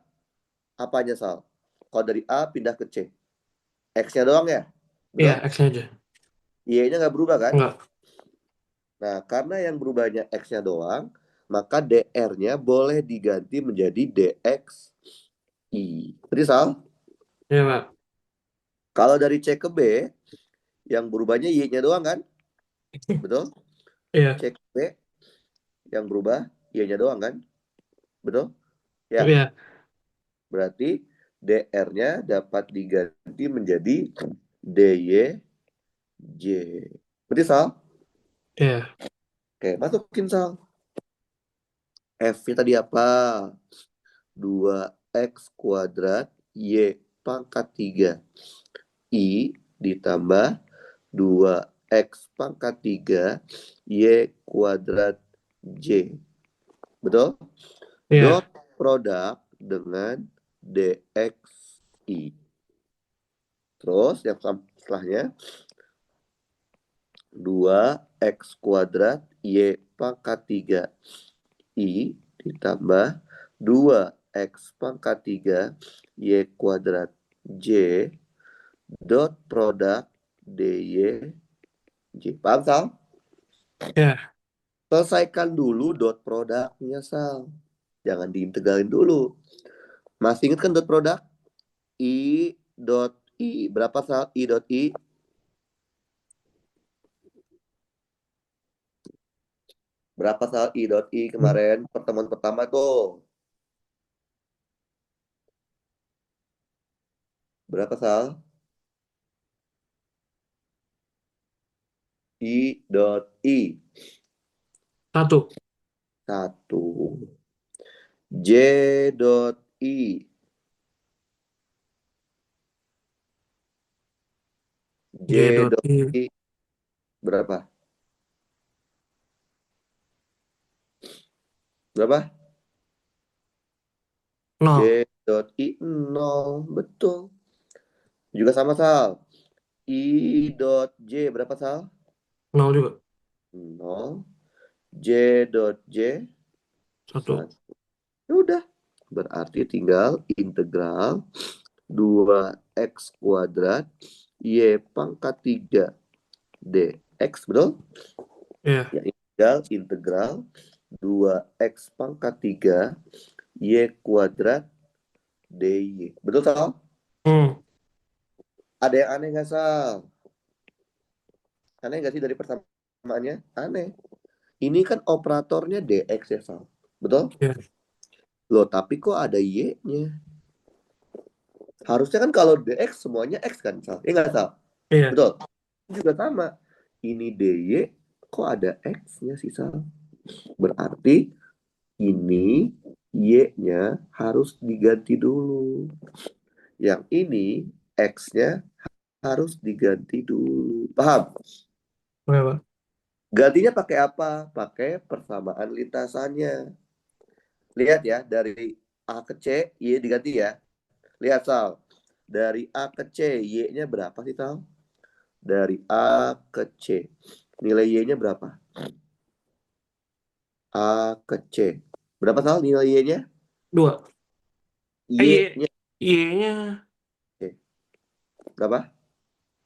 apanya, Sal? Kalau dari A pindah ke C. X-nya doang ya? Iya, Betul? X aja. Y-nya nggak berubah kan? Nggak. Nah, karena yang berubahnya X-nya doang, maka DR-nya boleh diganti menjadi DXI. Berarti, Sal, Iya, Pak. kalau dari C ke B, yang berubahnya Y-nya doang kan? Betul? Iya. C ke B, yang berubah Y-nya doang kan? Betul? Ya, Iya. berarti DR-nya dapat diganti menjadi DYJ. Berarti, Sal? Iya. Oke, masukin, Sal. F-nya tadi apa? 2x² Y pangkat 3. I ditambah 2x pangkat 3 Y kuadrat J. Betul? Iya. Dot produk dengan DXI. Terus yang setelahnya 2x² Y pangkat 3 I ditambah 2x pangkat 3 Y kuadrat J dot produk DY J. Paham, Sal? Iya. Selesaikan dulu dot produknya, Sal. Jangan diintegralin dulu. Masih ingat kan dot produk? I dot I. Berapa, Sal? I dot I. Berapa, Sal? I dot I kemarin pertemuan pertama tuh. Berapa, Sal? I dot I. Satu. 1. J dot I. J J dot dot I. I. Berapa? Berapa? Nol. D dot I 0. Betul. Juga sama, Sal. I dot J berapa, Sal? Nol juga. 0. J dot J Satu. 1. Ya udah. Berarti tinggal integral 2x kuadrat Y pangkat 3 dx. Betul? Iya. Ya, integral 2x pangkat 3 Y kuadrat dy. Betul, Sal? Hmm. Ada yang aneh nggak, Sal? Aneh nggak sih dari persamaannya? Aneh. Ini kan operatornya dx ya, Sal. Betul? Iya. Loh, tapi kok ada y-nya? Harusnya kan kalau dx semuanya x kan, Sal? Iya nggak, Sal? Iya. Betul? Juga sama. Ini dy, kok ada x-nya sih, Sal? Berarti ini y-nya harus diganti dulu. Yang ini x-nya harus diganti dulu. Paham? Oke, Pak. Gantinya pakai apa? Pakai persamaan lintasannya. Lihat ya, dari A ke C, Y diganti ya. Lihat, Sal. Dari A ke C, Y-nya berapa sih, Sal? Dari A ke C. Nilai Y-nya berapa? A ke C. Berapa, Sal, nilai Y-nya? Dua. Y. Y-nya Y-nya C. Berapa?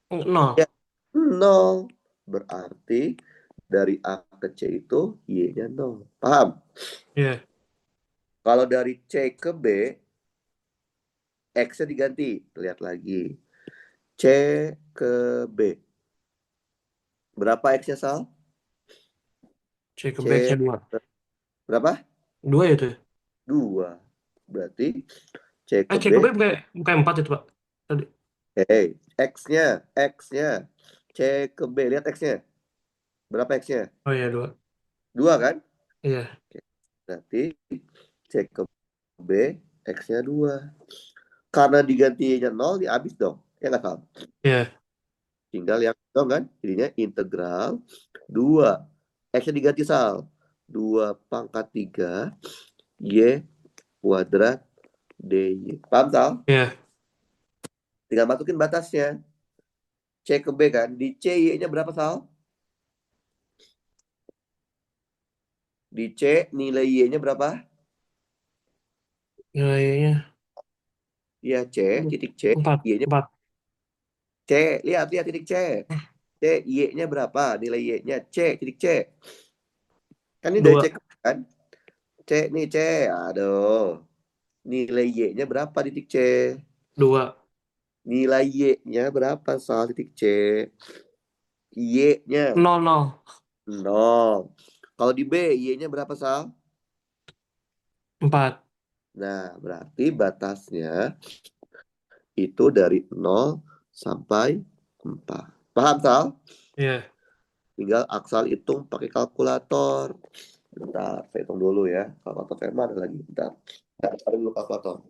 nol. Ya, 0. Berarti dari A ke C itu Y-nya 0. Paham? Iya. Kalau dari C ke B, X-nya diganti. Lihat lagi. C ke B. Berapa X-nya, Sal? C ke B C nya dua. berapa? Dua ya tuh. 2. Berarti C ke C B. ke B bukan empat itu, Pak. Tadi. X-nya. X-nya. C ke B. Lihat X-nya. Berapa X-nya? Oh iya, dua. 2 kan? Iya. Oke. Berarti C ke B. X-nya 2. Karena digantinya 0, ya habis dong. Ya nggak, Sal? Iya. Tinggal yang dong kan? Jadinya integral 2. X-nya diganti, Sal. 2 pangkat 3 Y kuadrat dy. Paham, Sal? Iya. Tinggal masukin batasnya. C ke B kan. Di C Y-nya berapa, Sal? Di C nilai Y-nya berapa? Nilainya Iya, C, titik C. empat. Y-nya Empat. C. Lihat titik C. C, Y-nya berapa? Nilai Y-nya C, titik C. Kan ini dari C Dua. ke B kan? C nih C. Aduh. Nilai Y-nya berapa titik C? Dua. Nilai Y-nya berapa, Sal, titik C? Y-nya Nol. Nol. 0. Kalau di B, Y-nya berapa, Sal? Empat. Nah, berarti batasnya itu dari 0 sampai 4. Paham, Sal? Iya. Tinggal Aksal hitung pakai kalkulator. Bentar, saya hitung dulu ya. Kalkulator saya mana lagi? Bentar. Ada dulu kalkulator.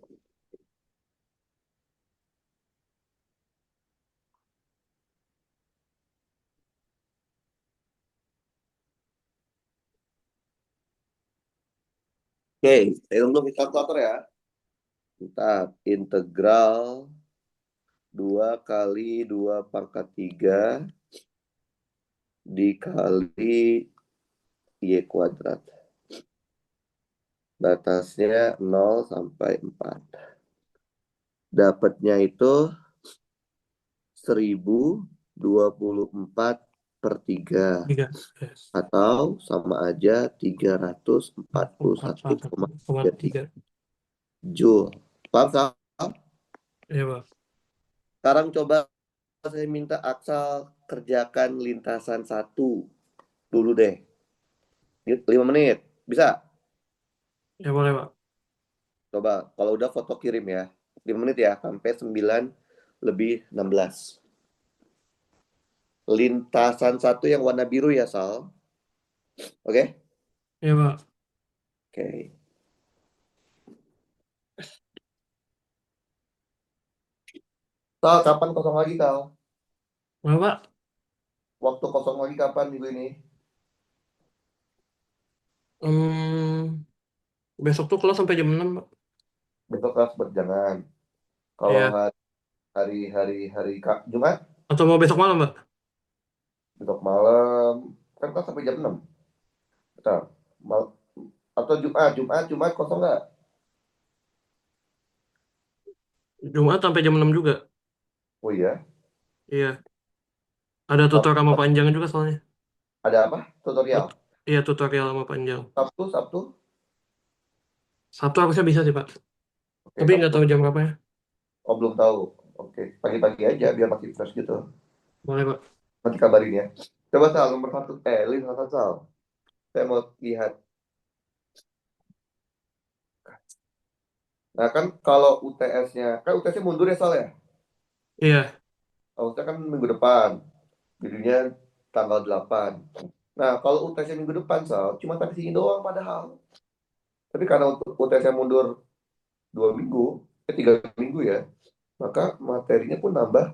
Oke, saya hitung dulu pakai kalkulator ya. Bentar, integral 2 kali 2 pangkat 3 dikali Y kuadrat. Batasnya 0 sampai 4. Dapatnya itu 1024 per 3. Tiga. Yes. Atau sama aja tiga ratus empat puluh Empat. satu Satu. koma Koma tiga tiga. tiga Joule. Paham, Sal? Iya, Pak. Sekarang coba saya minta Aksal kerjakan lintasan satu dulu deh. 5 menit. Bisa? Ya boleh, Pak. Coba. Kalau udah foto kirim ya. 5 menit ya. Sampai 9 lebih 16. Lintasan satu yang warna biru ya, Sal. Oke? Iya, Pak. Oke. Sal, kapan kosong lagi, Sal? Boleh, Pak. Waktu kosong lagi kapan minggu ini? Hmm, besok tuh kelas sampai jam 6, Pak. Besok kelas berjangan. Kalau Iya. hari Kak Jumat, Atau mau besok malam, Pak? besok malam, kan kelas sampai jam 6. Betul. Mal- atau Jumat kosong nggak? Jumat sampai jam 6 juga. Oh iya, Iya. Ada tutor Sab- sama panjang juga soalnya. ada apa? Tutorial. Iya, tutorial sama panjang. Sabtu, Sabtu harusnya bisa sih, Pak. oke Tapi nggak Sabtu. tahu jam berapa ya. Oh belum tahu. Oke, pagi-pagi aja biar masih fresh gitu. Boleh, Pak. Nanti kabarin ya. Coba Sal, nomor satu, Lin Hasan Sal. Saya mau lihat. Nah kan kalau UTS-nya, kan UTS-nya mundur ya Sal ya? Iya. UTS kan minggu depan, jadinya tanggal 8. Nah kalau UTS-nya minggu depan Sal, cuma sampai sini doang padahal. Tapi karena UTS-nya mundur 2 minggu, 3 minggu ya, maka materinya pun nambah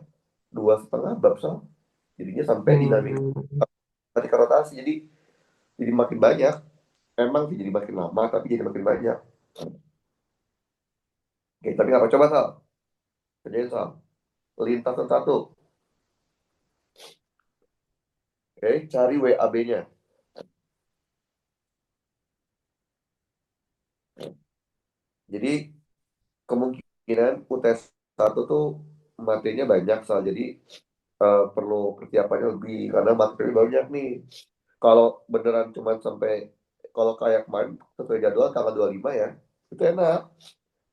2,5 bab Sal. Jadinya sampai dinamika Hmm, rotasi, jadi makin banyak. Emang sih jadi makin lama, tapi jadi makin banyak. Oke, tapi nggak apa coba Sal. Kerjain Sal. Lintasan satu. Oke, cari WAB-nya. Jadi kemungkinan UTS satu tuh materinya banyak Sal. Jadi perlu persiapannya lebih karena materi banyak nih. Kalau beneran cuma sampai kalau kayak kemarin sesuai jadwal tanggal 25 ya, itu enak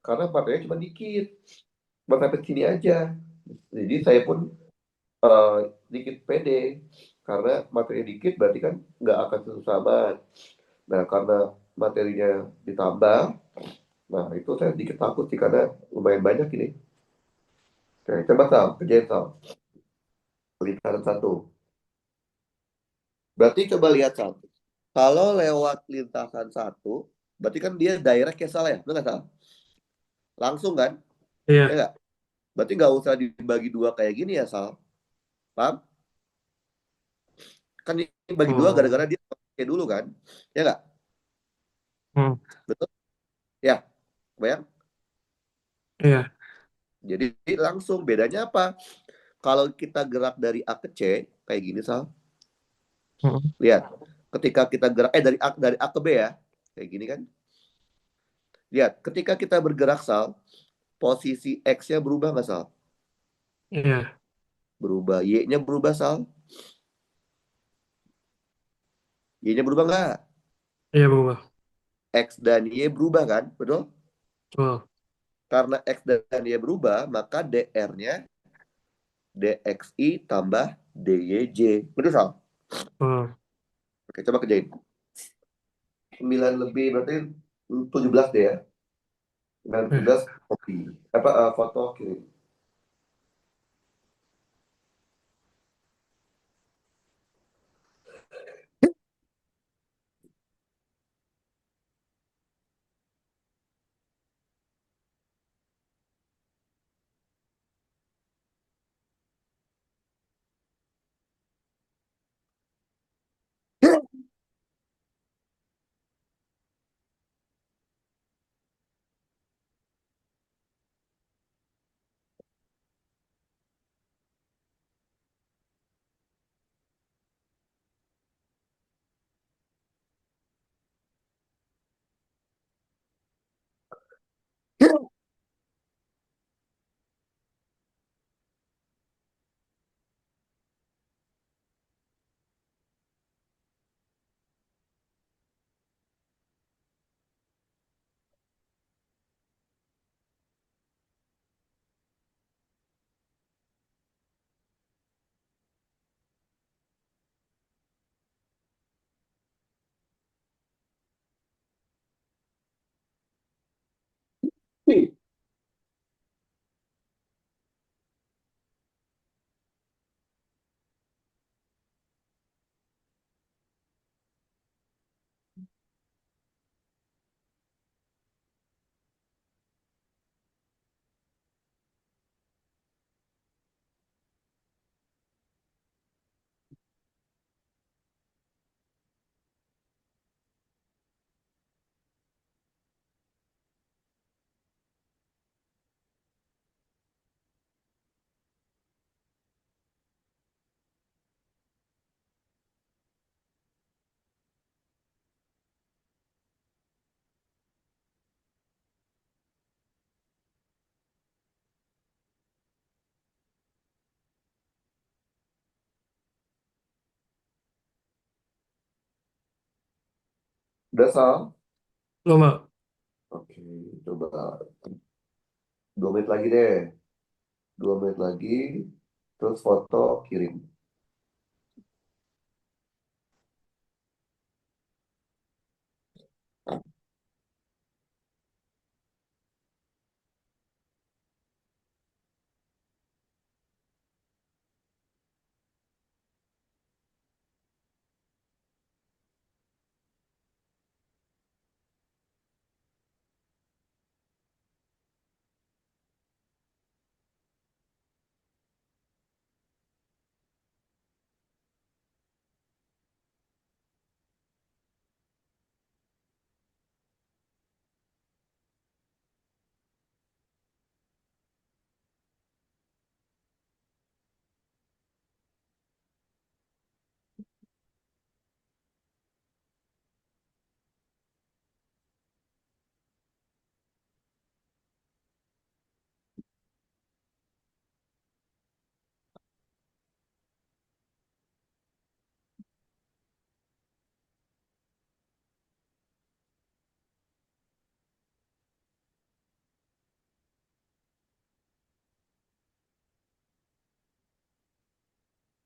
karena materinya cuma dikit. Cuma sampai sini aja. Jadi saya pun eh, dikit pede karena materi dikit berarti kan nggak akan susah banget. Nah karena materinya ditambah, nah itu saya dikit takut sih karena lumayan banyak ini. Oke, coba Sam, kerjain Sam. Lintasan satu. Berarti coba lihat Sam. Kalau lewat lintasan satu, berarti kan dia direct ya Sal ya? Benar nggak Sal? Langsung kan? Ya iya. nggak? Berarti nggak usah dibagi dua kayak gini ya Sal? Paham? Kan ini bagi dua Oh, gara-gara dia pakai dulu kan? Ya nggak? hmm, Betul? Ya, bayang? iya. Jadi langsung bedanya apa? Kalau kita gerak dari A ke C kayak gini Sal, Hmm, lihat. Ketika kita gerak dari A ke B ya, kayak gini kan? Lihat, ketika kita bergerak Sal, posisi X-nya berubah nggak Sal? iya. Berubah. Y-nya berubah Sal? Y-nya berubah nggak? Iya, berubah. X dan Y berubah kan? Betul? Betul. Karena X dan Y berubah, maka DR-nya DXI tambah DYJ. Betul Sal? Betul. Oke, coba kerjain. 9 lebih berarti 17 deh ya. 9 Eh, 17 kopi. Apa foto kirim. Udah, Sal? Belum, Pak. Oke, coba 2 menit lagi deh. 2 menit lagi, terus foto kirim.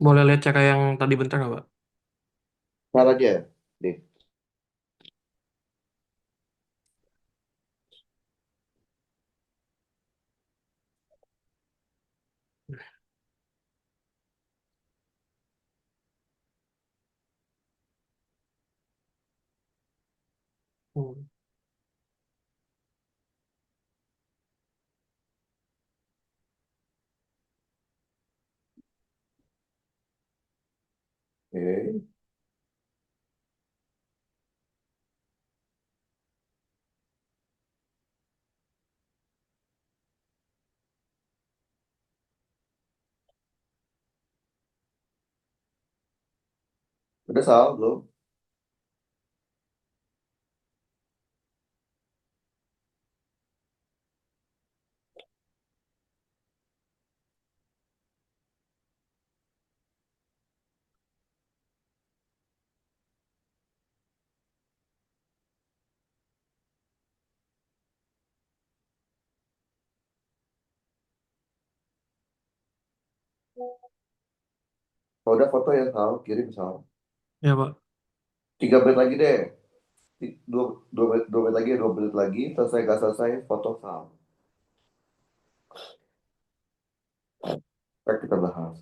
Boleh lihat cara yang tadi bentar nggak, Pak? Ntar aja. Nih, Hmm. oke. Udah, Sal? Belum? Kalau udah foto ya, Sal. Kirim, Sal. Ya, Pak. 3 menit lagi deh. Dua menit lagi, 2 menit lagi. Selesai, gak selesai, foto, Sal. Ntar kita bahas.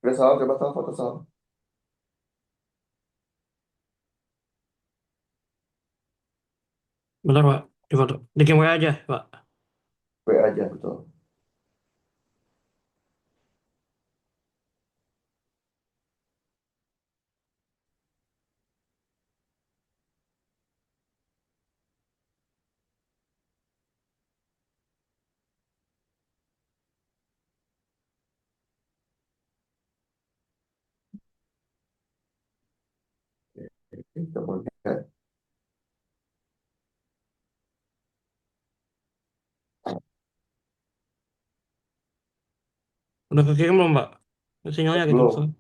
Udah, Sal. Coba, Sal. Foto, Sal. Bentar, Pak. Di foto. Di kamera aja, Pak. W aja, betul. Udah kekirim belum, Mbak? Sinyalnya gitu. Belum.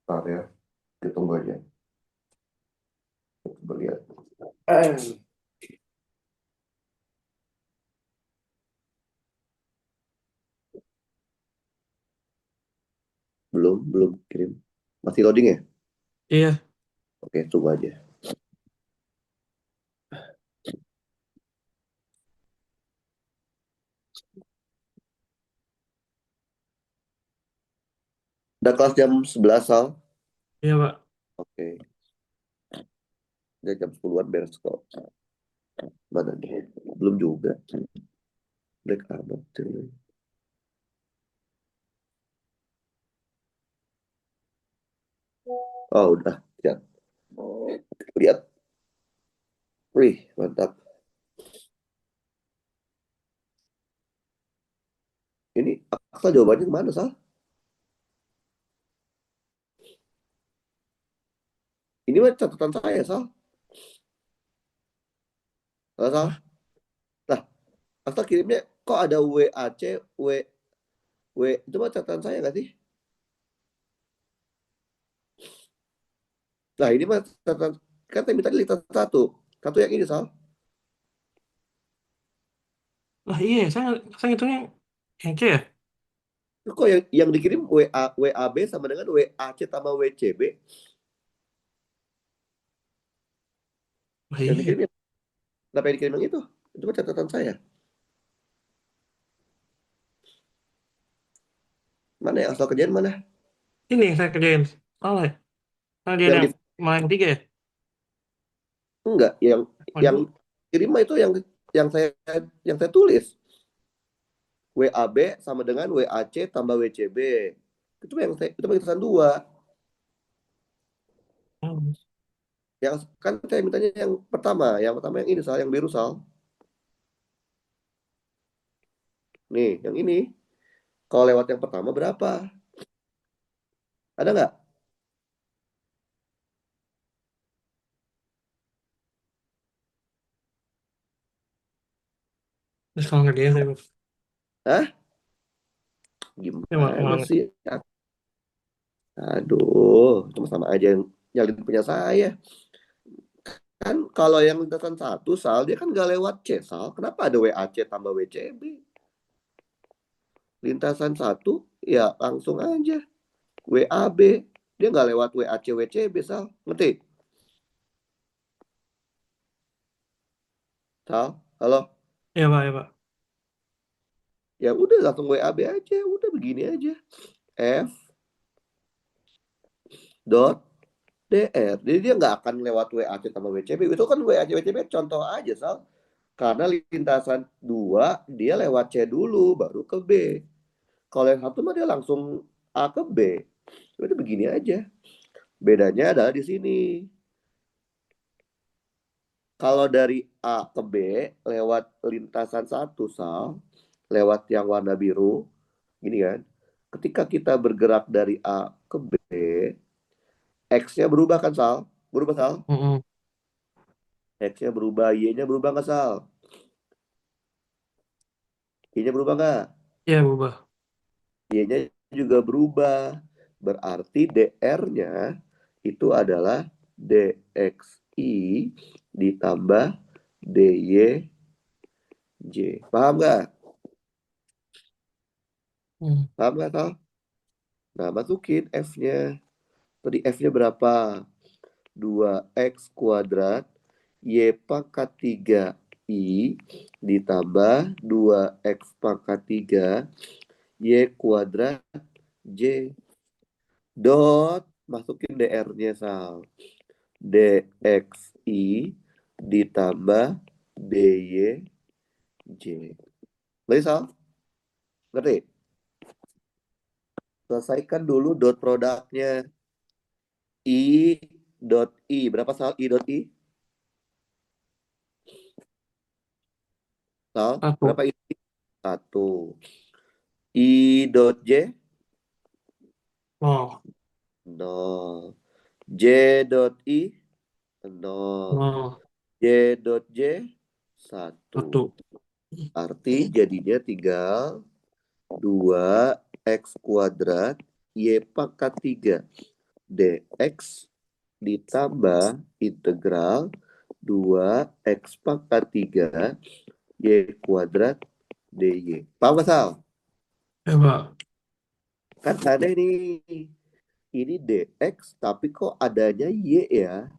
Ntar ya, kita tunggu aja. Coba lihat. Belum kirim. Masih loading ya? Iya, Oke, tunggu aja. Udah kelas jam 11, Sal? iya, Pak. Oke. Udah jam 10-an beres kok. Mana nih? Belum juga. Black amat. Oh, udah. Ya. Lihat. Wih, mantap. Ini asal jawabannya kemana, Sal? Ini mah catatan saya, Sal. Sal. Hah? Lah, asal kirimnya kok ada WAC, W, itu mah catatan saya nggak sih? Nah, ini mah catatan, kan saya minta lintas satu. Satu yang ini, Sal. Lah iya, saya ngitungnya yang C ya? Kok yang dikirim WAB sama dengan WAC tambah WCB? Lah Yang iya. dikirim, kenapa yang dikirim yang itu? Itu mah catatan saya. Mana ya, asal kerjaan mana? Ini yang saya kerjain. Salah ya? Dia Yang yang di, malah yang 3 ya? enggak, Oh, yang dua. kirim mah itu yang saya tulis. WAB sama dengan WAC tambah WCB. Itu yang tulisan dua. Oh, Yang kan saya mintanya yang pertama yang ini, Sal, yang biru, Sal. Nih, yang ini. Kalau lewat yang pertama berapa? Ada nggak? terus kalau ngerjain saya, Pak. Hah? Ya, Gimana malah sih? Aduh, cuma sama aja yang nyalin punya saya. Kan kalau yang lintasan satu, Sal, dia kan nggak lewat C, Sal. Kenapa ada WAC tambah WCB? Lintasan satu, ya langsung aja. WAB. Dia nggak lewat WAC, WCB, Sal. Ngerti? Sal, halo? ya, Pak, ya, Pak. Ya udah langsung WAB aja. Udah begini aja. F dot DR. Jadi dia nggak akan lewat WAC tambah WCB. Itu kan WAC, WCB contoh aja, Sal. Karena lintasan 2 dia lewat C dulu, baru ke B. Kalau yang satu mah dia langsung A ke B. Udah begini aja. Bedanya adalah di sini. Kalau dari A ke B lewat lintasan satu, Sal, lewat yang warna biru, gini kan. Ketika kita bergerak dari A ke B, X-nya berubah kan, Sal? Berubah, Sal? Mm-mm. X-nya berubah, Y-nya berubah nggak, Sal? Y-nya berubah nggak? Iya, berubah. Y-nya juga berubah. Berarti DR-nya itu adalah DXI ditambah DYJ. Paham nggak? Hmm. Paham nggak, Sal? Nah, masukin F-nya. Tadi F-nya berapa? 2x² Y pangkat 3I ditambah 2x pangkat 3 Y kuadrat J. Dot. Masukin DR-nya, Sal. DXI ditambah DYJ. Lagi, Sal? Ngerti? Selesaikan dulu dot produknya. I dot I. Berapa, Sal? I dot I? Sal? Satu. Berapa I? Satu. I dot J? Oh, Nol. J dot I? nol. Oh, Y dot Y 1. satu. Arti jadinya tinggal 2x kuadrat Y pangkat 3 dx ditambah integral 2x pangkat 3 Y kuadrat dy. Paham gak, Sal? Ya, Pak. Kan aneh nih. Ini dx tapi kok adanya Y ya?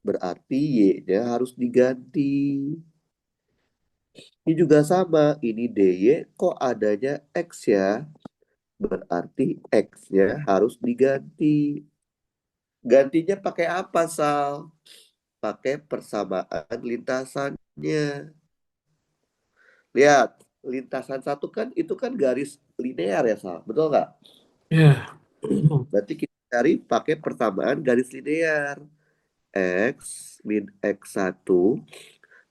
Berarti Y-nya harus diganti. Ini juga sama. Ini dy kok adanya X ya? Berarti X-nya harus diganti. Gantinya pakai apa, Sal? Pakai persamaan lintasannya. Lihat, lintasan satu kan itu kan garis linear ya, Sal. Betul nggak? Ya. Berarti kita cari pakai persamaan garis linear. X min X1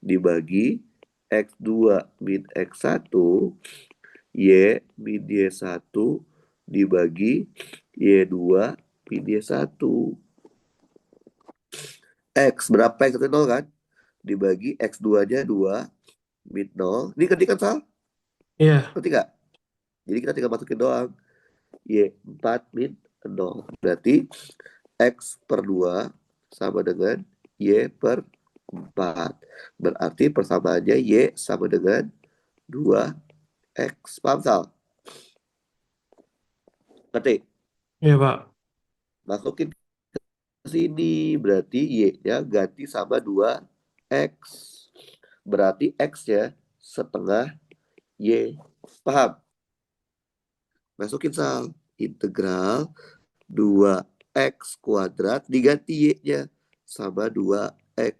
dibagi X2 min X1, Y min Y1 dibagi Y2 min Y1. X berapa X itu 0 kan? Dibagi X2-nya 2 min 0. Ini ngerti kan, Sal? Ya. Ngerti nggak? Jadi kita tinggal masukin doang. Y4 min 0. Berarti X per 2 sama dengan Y per 4. Berarti persamaannya Y sama dengan 2X. Paham, Sal? Ngerti? Ya, Pak. Masukin ke sini. Berarti Y-nya ganti sama 2X. Berarti X-nya setengah Y. Paham? Masukin, Sal. Integral 2X kuadrat diganti Y-nya sama 2X.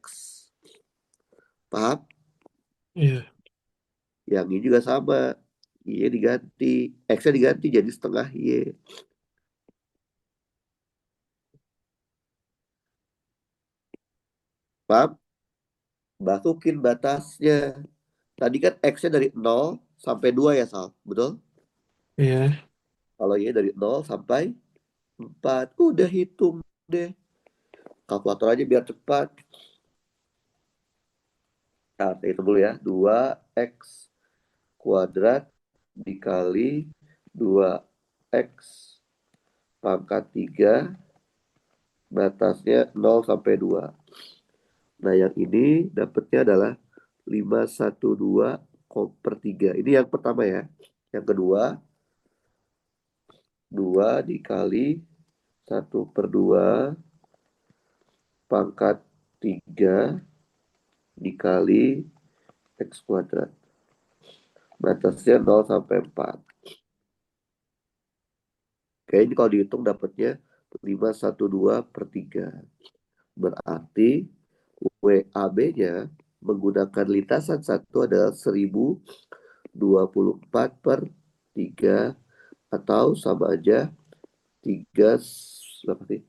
Paham? Ya. Yang ini juga sama. Y diganti. X-nya diganti jadi setengah Y. Paham? Masukin batasnya. Tadi kan X-nya dari 0 sampai 2 ya, Sal. Betul? Ya. Kalau Y dari 0 sampai 4. Udah hitung deh. Kalkulator aja biar cepat. Nah, kita hitung dulu ya. 2X kuadrat dikali 2X pangkat 3 batasnya 0 sampai 2. Nah, yang ini dapatnya adalah 512/3. Ini yang pertama ya. Yang kedua, 2 dikali 1/2 pangkat 3 dikali X kuadrat. Batasnya 0 sampai 4. Kayaknya kalau dihitung dapatnya 512/3. Berarti WAB-nya menggunakan lintasan satu adalah 1024/3 atau sama aja 3 berapa sih?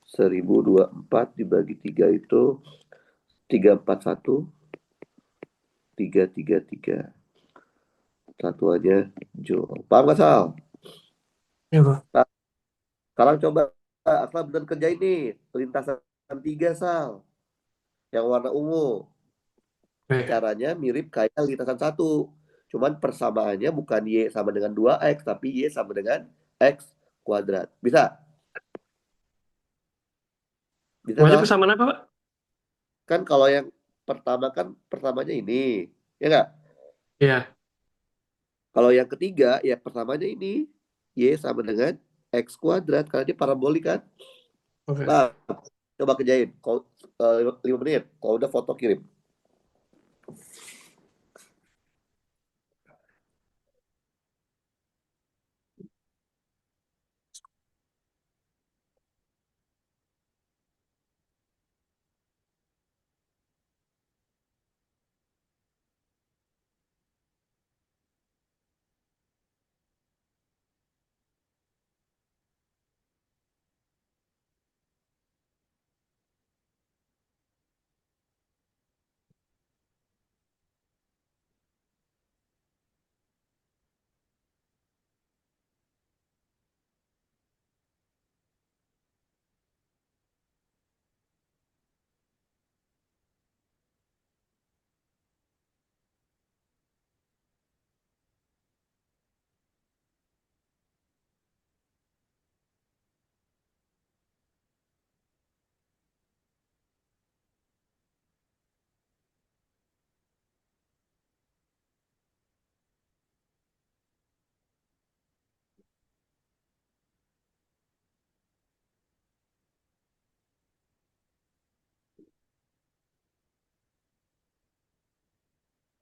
1024 dibagi 3 itu 341 333. Satuannya joule. Paham gak, Sal? Ya, Pak. Nah, sekarang coba Akla bener kerjain nih lintasan 3, Sal, yang warna ungu. Oke. Caranya mirip kayak lintasan satu. Cuman persamaannya bukan Y sama dengan 2X, tapi Y sama dengan X kuadrat. Bisa? Bisa, Maksudnya Sal? persamaan apa, Pak? Kan kalau yang pertama kan pertamanya ini. Ya nggak? Ya. Kalau yang ketiga, ya pertamanya ini. Y sama dengan X kuadrat. Karena dia parabolik kan? Oke. Nah, coba kerjain. Kalau 5 menit. Kalau udah foto kirim.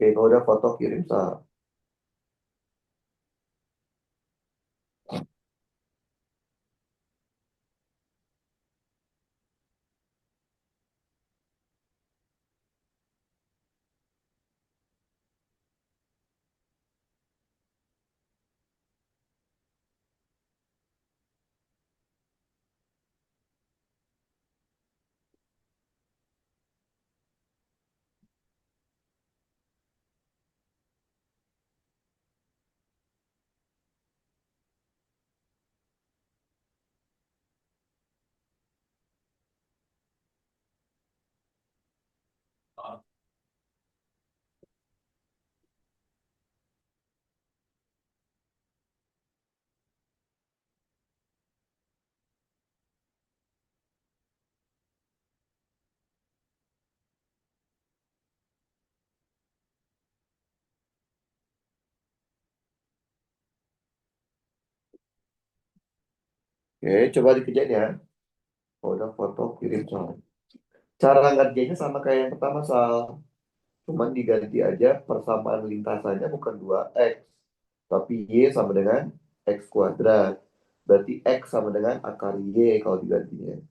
Oke, kalau udah foto kirim Sal. Oke, coba dikerjain ya. Kalau udah foto kirim Sal. Cara ngerjainnya sama kayak yang pertama Sal. Cuman diganti aja persamaan lintasannya bukan 2x. Tapi Y sama dengan X kuadrat. Berarti X sama dengan akar Y kalau digantinya.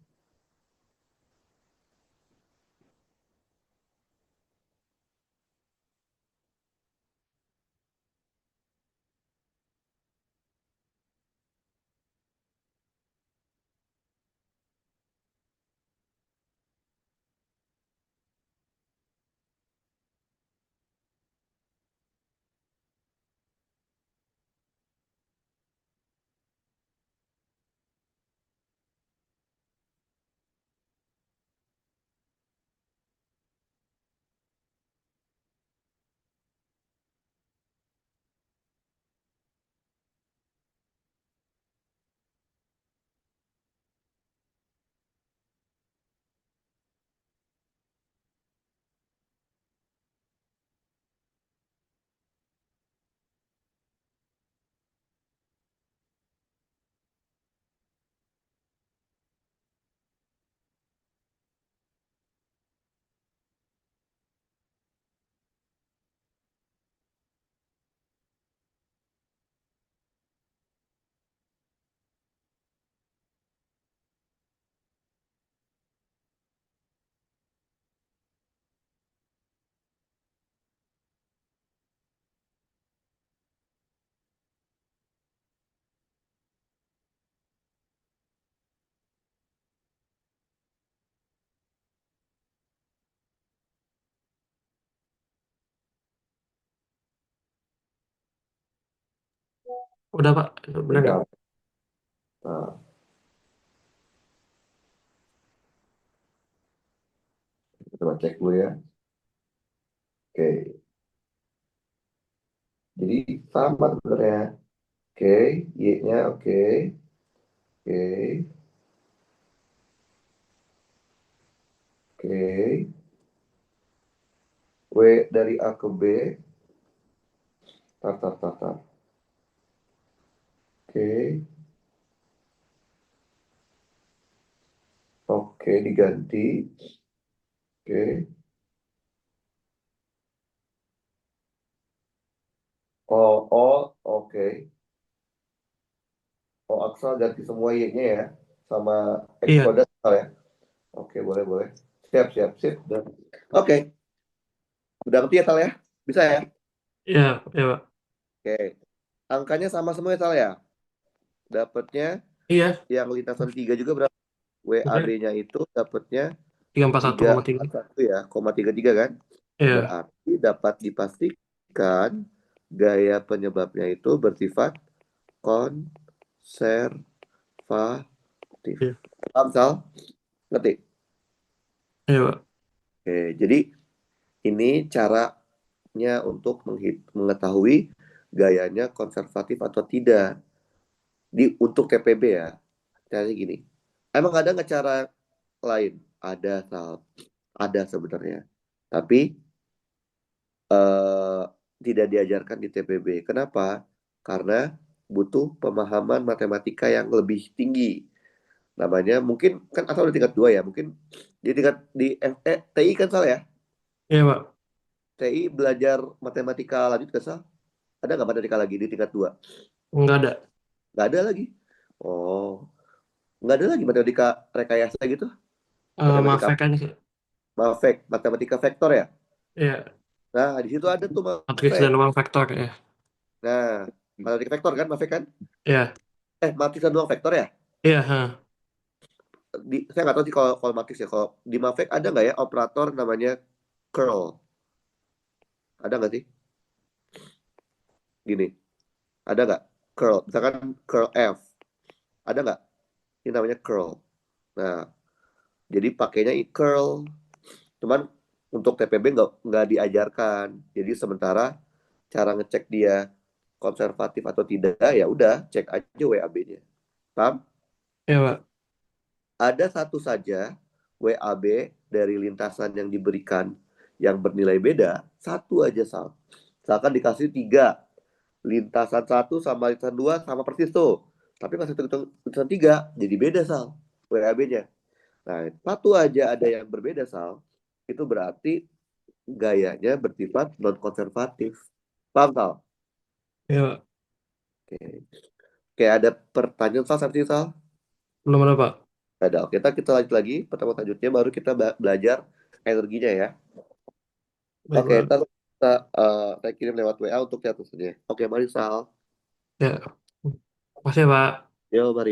Udah Pak, benar nggak? Udah. Nah, kita coba cek dulu ya. Oke, jadi sama sebenarnya. Oke, Y-nya oke. Oke, oke. W dari A ke B. Tar, tar, tar, tar. Oke, oke diganti. Oke. Oh, oh, oke. Oh, Aksal ganti semua Y-nya ya. Sama X Iya, kuadrat ya. Oke, boleh, boleh. Siap, siap, siap. Udah. Oke, udah ngerti ya, Tal ya? Bisa ya? iya, iya Pak. Oke. Angkanya sama semua ya, Tal ya? Dapatnya Iya, yang lintasan 3 juga berapa? oke. WAD-nya itu dapatnya 341,3. 341 ya, 33 kan? Iya, Berarti dapat dipastikan gaya penyebabnya itu bersifat konservatif. iya, Paham, Sal? Ngerti? iya Pak. Oke, jadi ini caranya untuk mengetahui gayanya konservatif atau tidak untuk TPB ya. Caranya gini. Emang ada nggak cara lain? Ada, Sal. Ada sebenarnya. Tapi eh, tidak diajarkan di TPB. Kenapa? Karena butuh pemahaman matematika yang lebih tinggi. Namanya mungkin kan asal di tingkat 2 ya. Mungkin di tingkat di TI kan salah ya. Iya Pak. TI belajar matematika lanjut ke Sal? Ada nggak matematika lagi di tingkat 2? Nggak ada. Nggak ada lagi. Oh, nggak ada lagi matematika rekayasa gitu? Matematika Mafek kan sih. matematika vektor ya? Ya, Nah, di situ ada tuh matriks Mafek. dan uang vektor ya. Nah, matematika vektor kan, Mafek kan? Ya, Matriks dan ruang vektor ya? iya, ha. Saya nggak tahu sih kalau matriks ya. Kalau di Mafek ada nggak ya operator namanya curl? Ada nggak sih? Gini, ada nggak? Curl, misalkan curl F. Ada nggak? Ini namanya curl. Nah, jadi pakainya curl. Cuman untuk TPB nggak diajarkan. Jadi sementara cara ngecek dia konservatif atau tidak, ya udah cek aja WAB-nya. Paham? Ya, Pak. Ada satu saja WAB dari lintasan yang diberikan yang bernilai beda, satu aja Sal. Misalkan dikasih tiga, lintasan satu sama lintasan dua sama persis tuh. Tapi pas lintasan tiga, jadi beda Sal, WAB-nya. Nah, satu aja ada yang berbeda Sal, itu berarti gayanya bersifat non-konservatif. Paham Sal? Ya, Pak. Oke. Kayak ada pertanyaan Sal, sampai sini, Sal? Belum ada, Pak. Ada. Oke, kita lanjut lagi. Pertemuan selanjutnya baru kita belajar energinya ya. Baik, Oke, Pak. ntar saya kirim lewat WA untuk catatannya. Oke, mari Sal. Ya. Makasih, ya, Pak. Yo, mari.